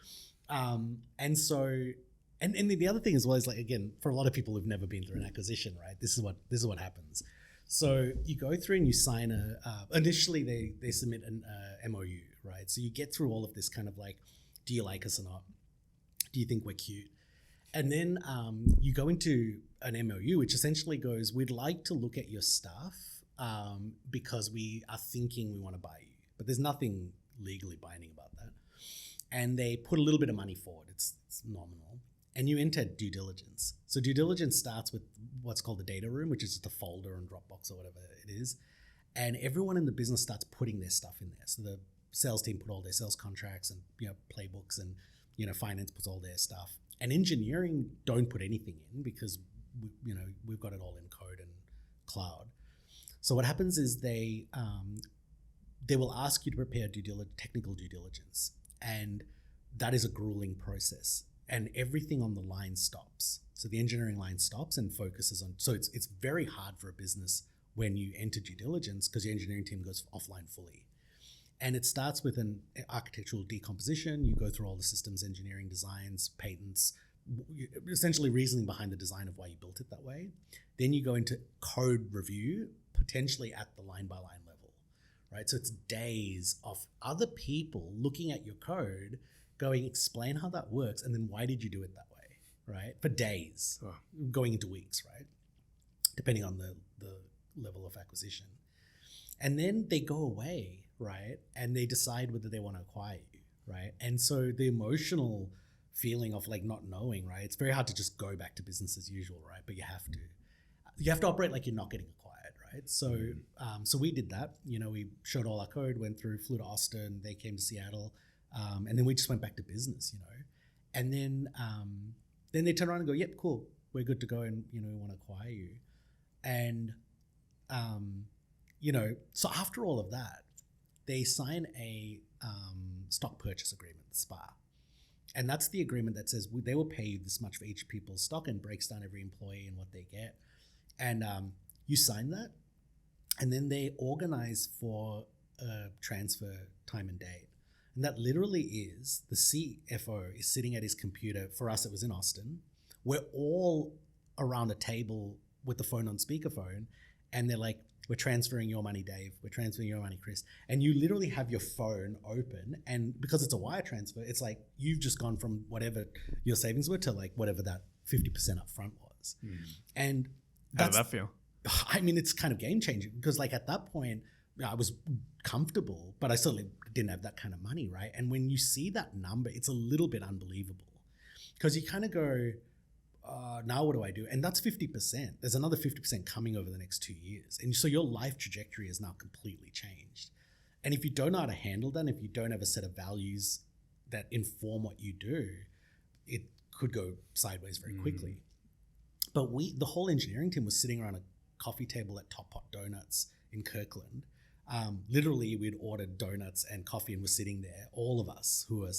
And the other thing as well is like, again, for a lot of people who've never been through an acquisition, right? This is what happens. So you go through and you sign initially they submit an MOU, right? So you get through all of this kind of like, do you like us or not? Do you think we're cute? And then you go into an MOU, which essentially goes, we'd like to look at your stuff because we are thinking we want to buy you. But there's nothing legally binding about that. And they put a little bit of money forward. It's nominal. And you enter due diligence. So due diligence starts with what's called the data room, which is just a folder on Dropbox or whatever it is. And everyone in the business starts putting their stuff in there. So the sales team put all their sales contracts and playbooks, and finance puts all their stuff. And engineering don't put anything in because we've got it all in code and cloud. So what happens is they will ask you to prepare technical due diligence, and that is a grueling process. And everything on the line stops. So the engineering line stops and focuses on. So it's very hard for a business when you enter due diligence because your engineering team goes offline fully. And it starts with an architectural decomposition. You go through all the systems engineering designs, patents, essentially reasoning behind the design of why you built it that way. Then you go into code review, potentially at the line by line level, right? So it's days of other people looking at your code, going, explain how that works, and then why did you do it that way, right? For days, going into weeks, right? Depending on the level of acquisition. And then they go away, right? And they decide whether they want to acquire you, right? And so the emotional feeling of like not knowing, right? It's very hard to just go back to business as usual, right? But you have to operate like you're not getting acquired, right? So so we did that. We showed all our code, went through, flew to Austin, they came to Seattle. And then we just went back to business, and then they turn around and go, yep, cool, we're good to go, and we want to acquire you. And so after all of that, they sign a stock purchase agreement, SPA, and that's the agreement that says they will pay you this much for each people's stock and breaks down every employee and what they get. And you sign that, and then they organize for a transfer time and date. And that literally is the CFO is sitting at his computer. For us, it was in Austin. We're all around a table with the phone on speakerphone, and they're like, we're transferring your money, Dave. We're transferring your money, Chris. And you literally have your phone open, and because it's a wire transfer, it's like you've just gone from whatever your savings were to like whatever that 50% up front was. And how did that feel? I mean, it's kind of game changing because like at that point, I was comfortable, but I certainly didn't have that kind of money, right? And when you see that number, it's a little bit unbelievable because you kind of go, now what do I do? And that's 50%. There's another 50% coming over the next 2 years. And so your life trajectory is now completely changed. And if you don't know how to handle that, if you don't have a set of values that inform what you do, it could go sideways very quickly. But the whole engineering team was sitting around a coffee table at Top Pot Donuts in Kirkland. Literally, we'd ordered donuts and coffee and were sitting there, all of us who are,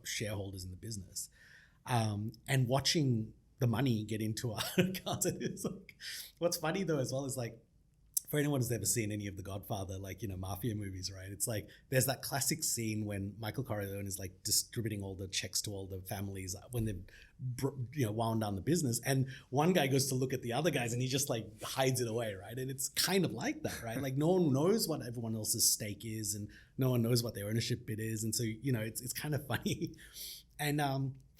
shareholders in the business, and watching the money get into our accounts. And it's like, what's funny though as well is like, for anyone who's ever seen any of the Godfather, mafia movies, right? It's like, there's that classic scene when Michael Corleone is like distributing all the checks to all the families when they've, wound down the business. And one guy goes to look at the other guys and he just like hides it away, right? And it's kind of like that, right? Like no one knows what everyone else's stake is and no one knows what their ownership bid is. And so, it's kind of funny. And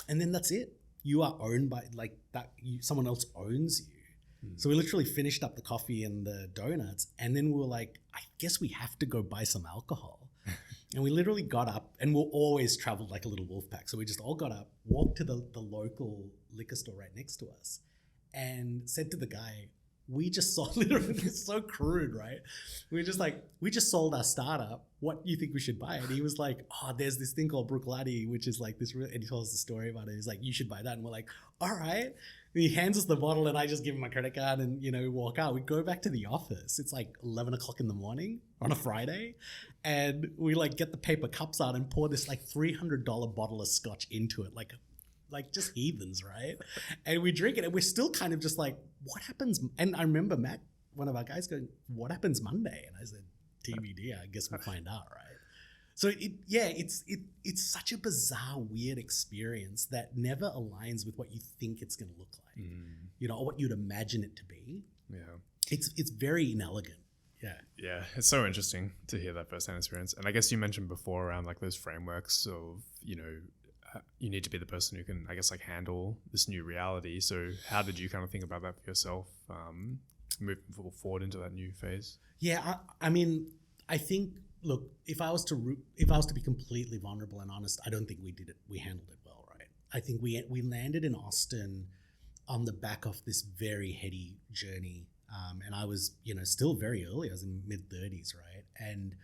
then that's it. You are owned by someone else owns you. So we literally finished up the coffee and the donuts, and then we were like, I guess we have to go buy some alcohol. And we literally got up, and we'll always travel like a little wolf pack. So we just all got up, walked to the local liquor store right next to us, and said to the guy, we just sold, literally, it's so crude, right? We just sold our startup. What do you think we should buy? And he was like, there's this thing called Brookladdy, which is like this, and he told us the story about it. He's like, you should buy that. And we're like, all right. And he hands us the bottle and I just give him my credit card and, we walk out. We go back to the office. It's like 11 o'clock in the morning on a Friday. And we like get the paper cups out and pour this like $300 bottle of scotch into it. Like just heathens, right? And we drink it and we're still kind of just like, what happens? And I remember Matt, one of our guys, going, what happens Monday? And I said, TBD, I guess we'll find out, right? So it's such a bizarre, weird experience that never aligns with what you think it's going to look like, or what you'd imagine it to be. Yeah. It's very inelegant. Yeah. Yeah. It's so interesting to hear that firsthand experience. And I guess you mentioned before around like those frameworks of, you need to be the person who can, I guess, like handle this new reality. So how did you kind of think about that for yourself, moving forward into that new phase? Yeah. I think, look, if I was to be completely vulnerable and honest, I don't think we handled it well, right? I think we landed in Austin on the back of this very heady journey. And I was, still very early. I was in mid-30s, right? And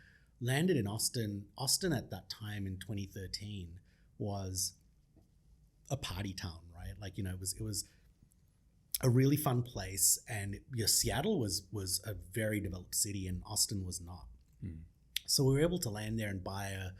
landed in Austin. Austin at that time in 2013 was a party town, right? Like, it was a really fun place. And Seattle was a very developed city and Austin was not. So we were able to land there and buy a,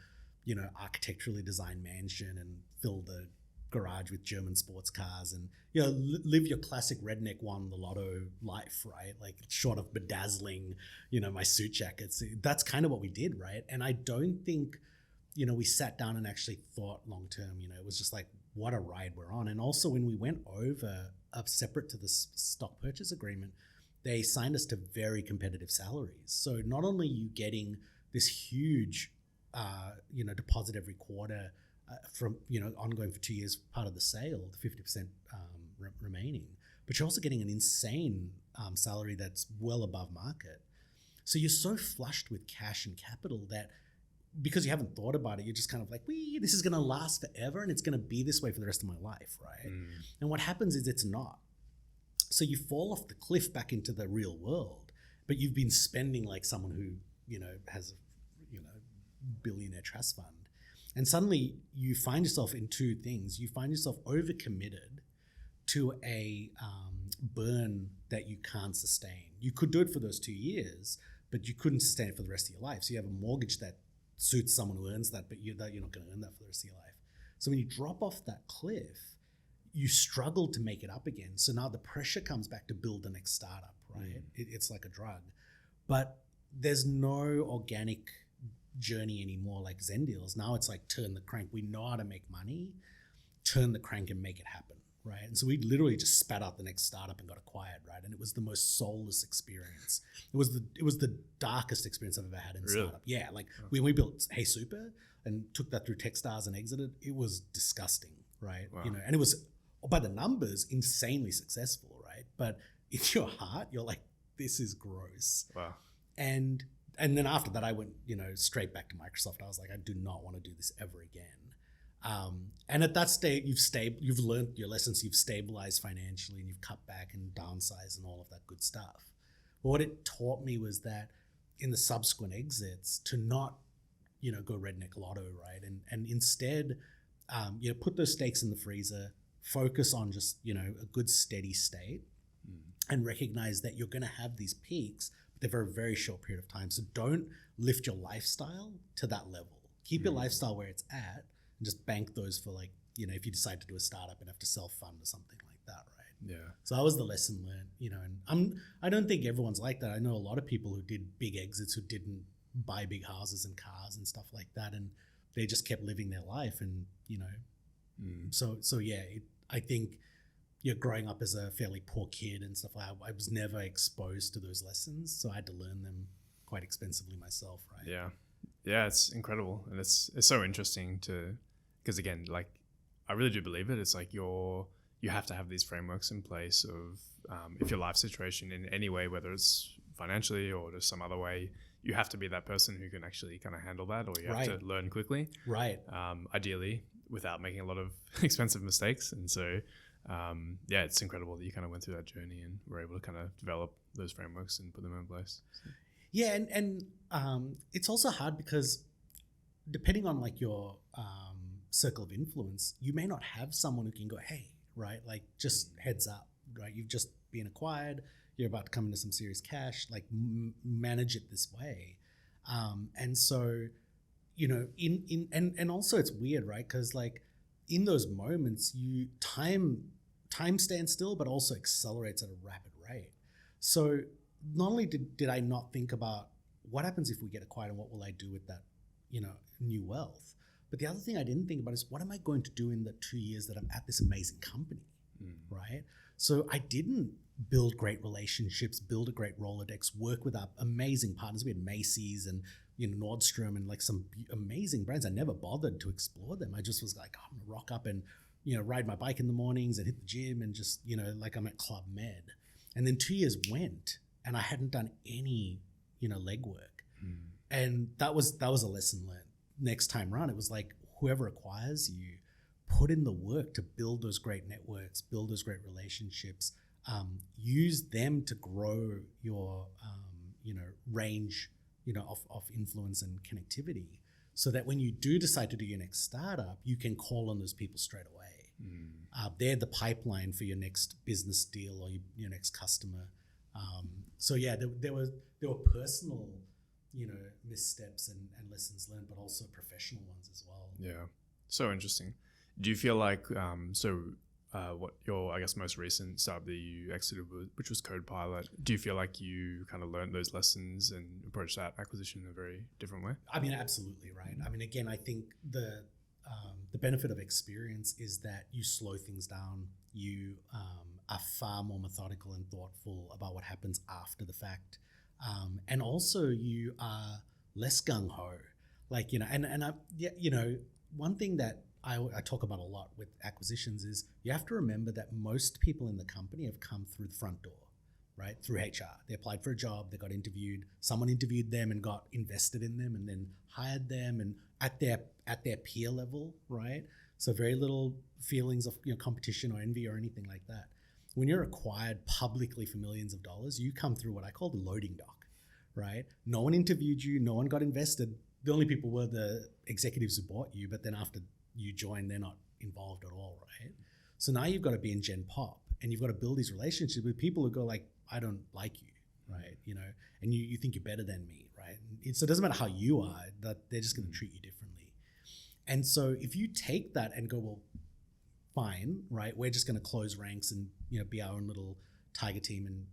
architecturally designed mansion and fill the garage with German sports cars and, live your classic redneck won the lotto life, right? Like short of bedazzling, my suit jackets. That's kind of what we did, right? And I don't think, we sat down and actually thought long term, it was just like, what a ride we're on. And also when we went over separate to the stock purchase agreement, they signed us to very competitive salaries. So not only are you getting this huge, deposit every quarter from, ongoing for 2 years, part of the sale, the 50% remaining, but you're also getting an insane salary that's well above market. So you're so flushed with cash and capital that because you haven't thought about it, you're just kind of like, this is going to last forever and it's going to be this way for the rest of my life, right? And what happens is it's not. So you fall off the cliff back into the real world, but you've been spending like someone who, has a, billionaire trust fund. And suddenly you find yourself in two things. You find yourself overcommitted to a burn that you can't sustain. You could do it for those 2 years, but you couldn't sustain it for the rest of your life. So you have a mortgage that suits someone who earns that, but you're not going to earn that for the rest of your life. So when you drop off that cliff, you struggle to make it up again. So now the pressure comes back to build the next startup, right? It's like a drug. But there's no organic journey anymore like ZenDeals. Now it's like turn the crank. We know how to make money, turn the crank and make it happen, right? And so we literally just spat out the next startup and got acquired, right? And it was the most soulless experience. It was the darkest experience I've ever had in startup. Yeah, like when we built Hey Super and took that through Techstars and exited, it was disgusting, right? Wow. And it was by the numbers insanely successful, right? But in your heart, you're like, this is gross. Wow. And then after that, I went, straight back to Microsoft. I was like, I do not want to do this ever again. And at that state, you've learned your lessons, you've stabilized financially, and you've cut back and downsized and all of that good stuff. But what it taught me was that in the subsequent exits, to not, go redneck lotto, right? And instead, put those stakes in the freezer, focus on just, a good steady state, and recognize that you're going to have these peaks, but they're for a very short period of time. So don't lift your lifestyle to that level. Keep your lifestyle where it's at, and just bank those for if you decide to do a startup and have to self-fund or something like that, right? Yeah. So that was the lesson learned, and I don't think everyone's like that. I know a lot of people who did big exits who didn't buy big houses and cars and stuff like that, and they just kept living their life, and I think growing up as a fairly poor kid and stuff like that, I was never exposed to those lessons, so I had to learn them quite expensively myself, right? Yeah, it's incredible, and it's so interesting because again, like, I really do believe it. It's like you have to have these frameworks in place of if your life situation in any way, whether it's financially or just some other way, you have to be that person who can actually kind of handle that, or you have to learn quickly, right? Ideally without making a lot of expensive mistakes. And so it's incredible that you kind of went through that journey and were able to kind of develop those frameworks and put them in place. Yeah, and it's also hard because depending on like your circle of influence, you may not have someone who can go, hey, right, like just heads up, right? You've just been acquired, you're about to come into some serious cash, like manage it this way. And so, and also it's weird, right? Because like in those moments, time stands still, but also accelerates at a rapid rate. So not only did I not think about what happens if we get acquired and what will I do with that, new wealth, but the other thing I didn't think about is what am I going to do in the 2 years that I'm at this amazing company, right? So I didn't build great relationships, build a great Rolodex, work with our amazing partners. We had Macy's and Nordstrom and like some amazing brands. I never bothered to explore them. I just was like, I'm gonna rock up and ride my bike in the mornings and hit the gym and just like I'm at Club Med. And then 2 years went and I hadn't done any legwork, and that was a lesson learned. Next time around, it was like whoever acquires you, put in the work to build those great networks, build those great relationships. Use them to grow your, range, of influence and connectivity, so that when you do decide to do your next startup, you can call on those people straight away. They're the pipeline for your next business deal or your next customer. There were personal, missteps and lessons learned, but also professional ones as well. Yeah, so interesting. Do you feel like what your, I guess, most recent startup that you exited, which was CodePilot, do you feel like you kind of learned those lessons and approached that acquisition in a very different way? I mean, absolutely, right? I mean, again, I think the benefit of experience is that you slow things down. You are far more methodical and thoughtful about what happens after the fact. And also you are less gung-ho. Like, one thing that I talk about a lot with acquisitions is you have to remember that most people in the company have come through the front door, right? Through HR. They applied for a job, they got interviewed, someone interviewed them and got invested in them and then hired them, and at their peer level, right? So very little feelings of competition or envy or anything like that. When you're acquired publicly for millions of dollars, you come through what I call the loading dock, right? No one interviewed you, no one got invested. The only people were the executives who bought you, but then after you join, they're not involved at all, right? So now you've got to be in Gen Pop, and you've got to build these relationships with people who go like, I don't like you, right? And you think you're better than me, right? So it doesn't matter how you are, that they're just going to treat you differently. And so if you take that and go, well, fine, right? We're just going to close ranks and be our own little tiger team and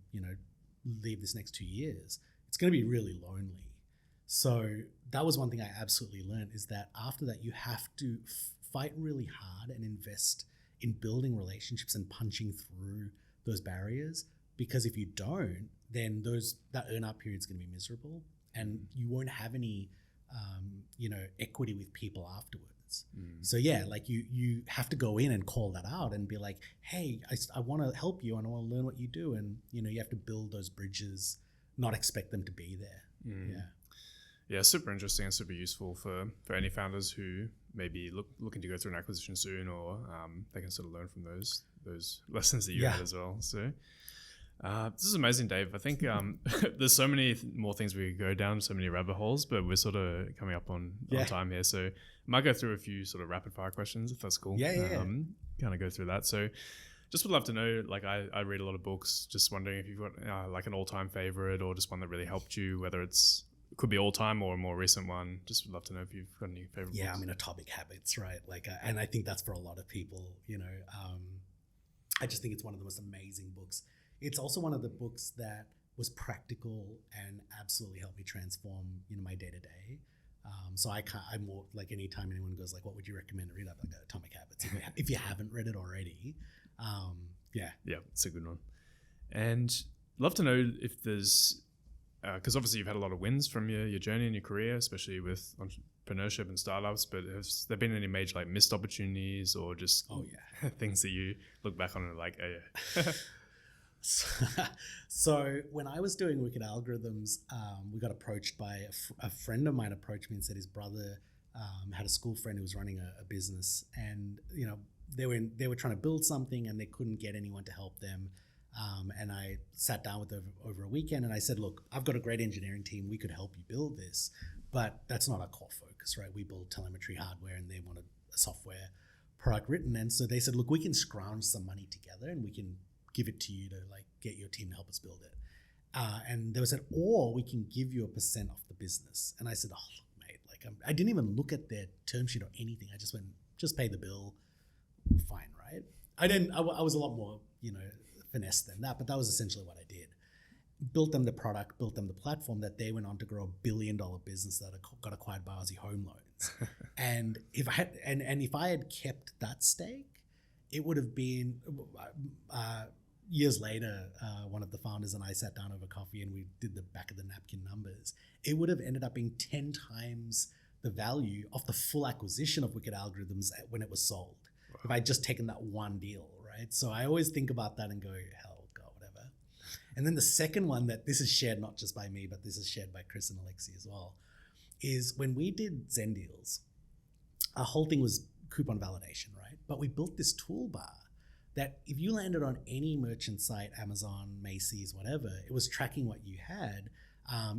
leave this next 2 years, it's going to be really lonely. So that was one thing I absolutely learned, is that after that you have to fight really hard and invest in building relationships and punching through those barriers, because if you don't, then that earn out period is going to be miserable, and you won't have any equity with people afterwards. So like you have to go in and call that out and be like, hey, I want to help you and I want to learn what you do, and you have to build those bridges, not expect them to be there. Yeah, super interesting and super useful for any founders who maybe looking to go through an acquisition soon, or they can sort of learn from those lessons that you had as well. So this is amazing, Dave. I think there's so many more things we could go down, so many rabbit holes, but we're sort of coming up on time here. So I might go through a few sort of rapid fire questions, if that's cool. Kind of go through that. So just would love to know, like I read a lot of books, just wondering if you've got like an all-time favorite or just one that really helped you, whether it could be all-time or a more recent one. Just would love to know if you've got any favorite books. I mean, Atomic Habits, right? Like, and I think that's for a lot of people, I just think it's one of the most amazing books. It's also one of the books that was practical and absolutely helped me transform, my day-to-day. So I'm more like, anytime anyone goes like, what would you recommend to read? I'm like, Atomic Habits. If you haven't read it already. Yeah, it's a good one. And love to know if there's, because obviously you've had a lot of wins from your journey and your career, especially with entrepreneurship and startups, but has there been any major like missed opportunities or just things that you look back on and like, oh yeah. So when I was doing Wicked Algorithms, we got approached by a friend of mine approached me and said his brother had a school friend who was running a business, and they were trying to build something and they couldn't get anyone to help them. And I sat down with them over a weekend and I said, look, I've got a great engineering team. We could help you build this, but that's not our core focus, right? We build telemetry hardware and they wanted a software product written. And so they said, look, we can scrounge some money together and we can give it to you to like get your team to help us build it. And they said, or we can give you a % off the business. And I said, oh, look, mate, like I didn't even look at their term sheet or anything. I just went, just pay the bill. Fine, right? I was a lot more, finesse than that, but that was essentially what I did. Built them the product, built them the platform that they went on to grow $1 billion business that got acquired by Aussie Home Loans. And if I had kept that stake, it would have been years later, one of the founders and I sat down over coffee and we did the back of the napkin numbers. It would have ended up being 10 times the value of the full acquisition of Wicked Algorithms when it was sold. Wow. If I'd just taken that one deal, right? So I always think about that and go, hell, God, whatever. And then the second one that this is shared not just by me, but this is shared by Chris and Alexi as well, is when we did ZenDeals, our whole thing was coupon validation, right? But we built this toolbar that if you landed on any merchant site, Amazon, Macy's, whatever, it was tracking what you had,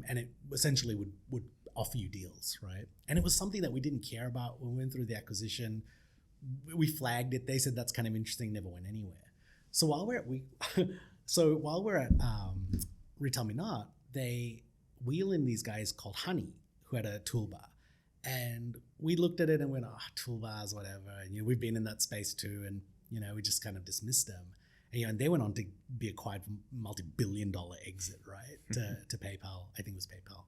and it essentially would offer you deals, right? And it was something that we didn't care about when we went through the acquisition. We flagged it. They said that's kind of interesting, never went anywhere. So while we're at RetailMeNot, they wheel in these guys called Honey, who had a toolbar. And we looked at it and went, toolbars, whatever. And we've been in that space too. And we just kind of dismissed them. And they went on to be acquired for multi-billion-dollar exit, right? To PayPal. I think it was PayPal.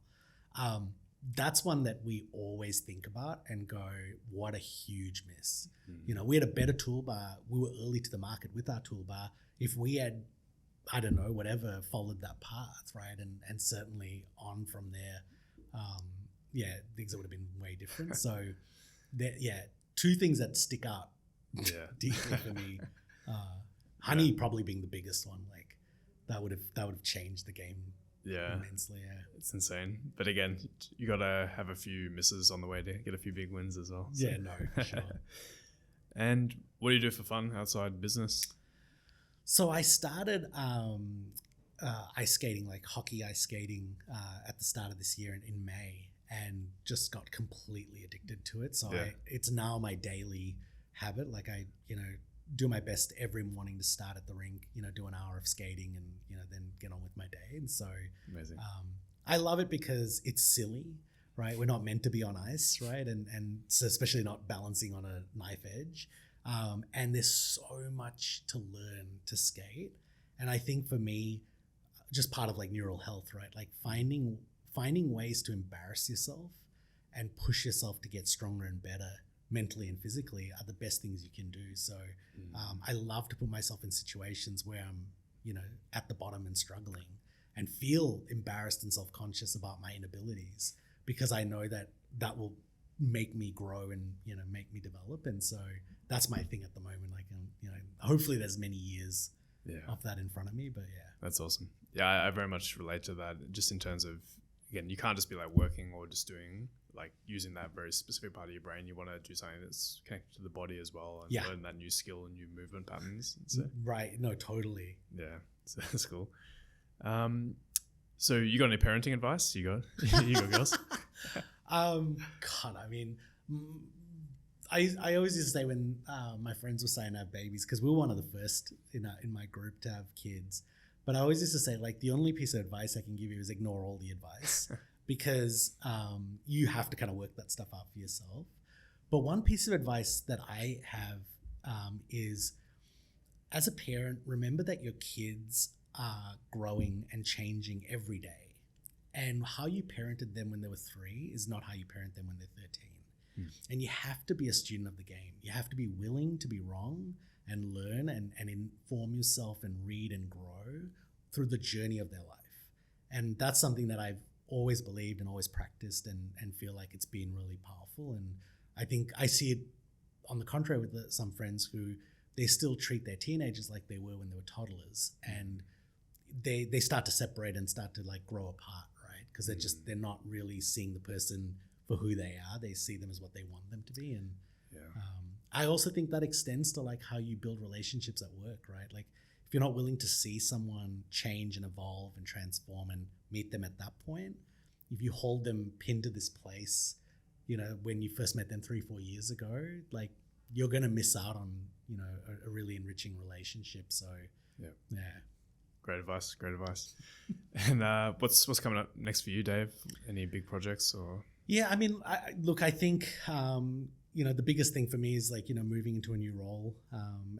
That's one that we always think about and go, what a huge miss. We had a better toolbar. We were early to the market with our toolbar. If we had, I don't know, whatever, followed that path, right? And certainly on from there, things would have been way different. So, two things that stick out deeply for me. Honey probably being the biggest one. Like that would have changed the game immensely. It's insane. But again, you got to have a few misses on the way to get a few big wins as well. So. For sure. And what do you do for fun outside business? So I started ice skating, like hockey ice skating, at the start of this year in May, and just got completely addicted to it. So it's now my daily habit. Like I, do my best every morning to start at the rink, do an hour of skating and, then get on with my day. And so amazing. I love it because it's silly, right? We're not meant to be on ice, right? And so especially not balancing on a knife edge. And there's so much to learn to skate. And I think for me, just part of like neural health, right? Like finding ways to embarrass yourself and push yourself to get stronger and better mentally and physically are the best things you can do. So I love to put myself in situations where I'm, at the bottom and struggling and feel embarrassed and self-conscious about my inabilities, because I know that will make me grow and, make me develop. And so that's my thing at the moment. Like, hopefully there's many years of that in front of me, but That's awesome. Yeah, I very much relate to that, just in terms of again, you can't just be like working or just doing like using that very specific part of your brain. You want to do something that's connected to the body as well and learn that new skill and new movement patterns. So, right. No, totally. Yeah. So that's cool. So you got any parenting advice? You got girls? God, I mean, I always used to say when my friends were saying have babies, because we were one of the first in my group to have kids. But I always used to say, like, the only piece of advice I can give you is ignore all the advice because you have to kind of work that stuff out for yourself. But one piece of advice that I have is, as a parent, remember that your kids are growing and changing every day. And how you parented them when they were 3 is not how you parent them when they're 13. And you have to be a student of the game. You have to be willing to be wrong and learn and inform yourself and read and grow through the journey of their life. And that's something that I've always believed and always practiced and feel like it's been really powerful. And I think I see it on the contrary with some friends who they still treat their teenagers like they were when they were toddlers, and they start to separate and start to like grow apart, right? Because they're not really seeing the person for who they are. They see them as what they want them to be. And I also think that extends to like how you build relationships at work, right? Like if you're not willing to see someone change and evolve and transform and meet them at that point, if you hold them pinned to this place, you know, when you first met them 3-4 years ago, like you're going to miss out on, you know, a really enriching relationship. So yeah. Great advice. And what's coming up next for you, Dave? Any big projects or? Yeah, I mean, I think, you know, the biggest thing for me is like, you know, moving into a new role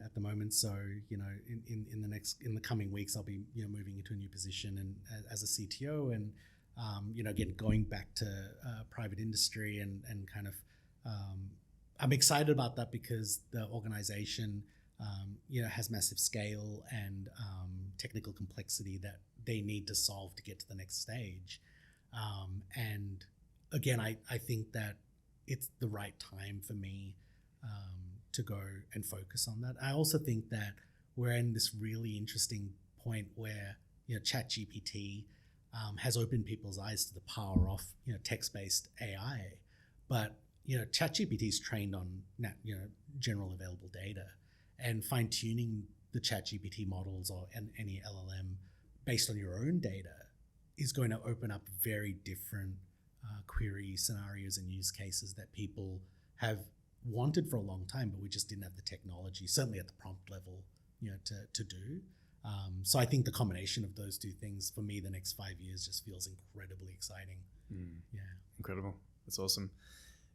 at the moment. So, you know, in the coming weeks, I'll be, you know, moving into a new position and as a CTO and, you know, again, going back to private industry and kind of, I'm excited about that because the organization, you know, has massive scale and technical complexity that they need to solve to get to the next stage. And again, I think that it's the right time for me to go and focus on that. I also think that we're in this really interesting point where, you know, ChatGPT has opened people's eyes to the power of, you know, text-based AI. But, you know, ChatGPT is trained on, you know, general available data, and fine-tuning the ChatGPT models or any LLM based on your own data is going to open up very different query scenarios and use cases that people have wanted for a long time, but we just didn't have the technology, certainly at the prompt level, you know, to do. So I think the combination of those two things for me, the next 5 years just feels incredibly exciting. Yeah. Incredible. That's awesome.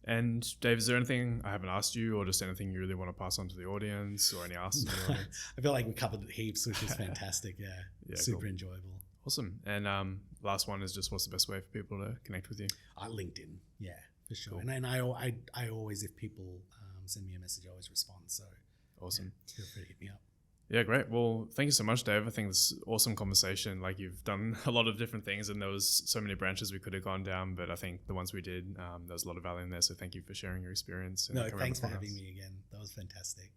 And Dave, is there anything I haven't asked you or just anything you really want to pass on to the audience or any asks from the audience? I feel like we covered heaps, which is fantastic. Yeah. Super cool. Enjoyable. Awesome. And last one is just what's the best way for people to connect with you? LinkedIn. Yeah, for sure. Cool. And I always, if people send me a message, I always respond. So awesome. Yeah, feel free to hit me up. Yeah, great. Well, thank you so much, Dave. I think it's an awesome conversation. Like you've done a lot of different things and there was so many branches we could have gone down, but I think the ones we did, there was a lot of value in there. So thank you for sharing your experience. No, thanks for having me again. That was fantastic.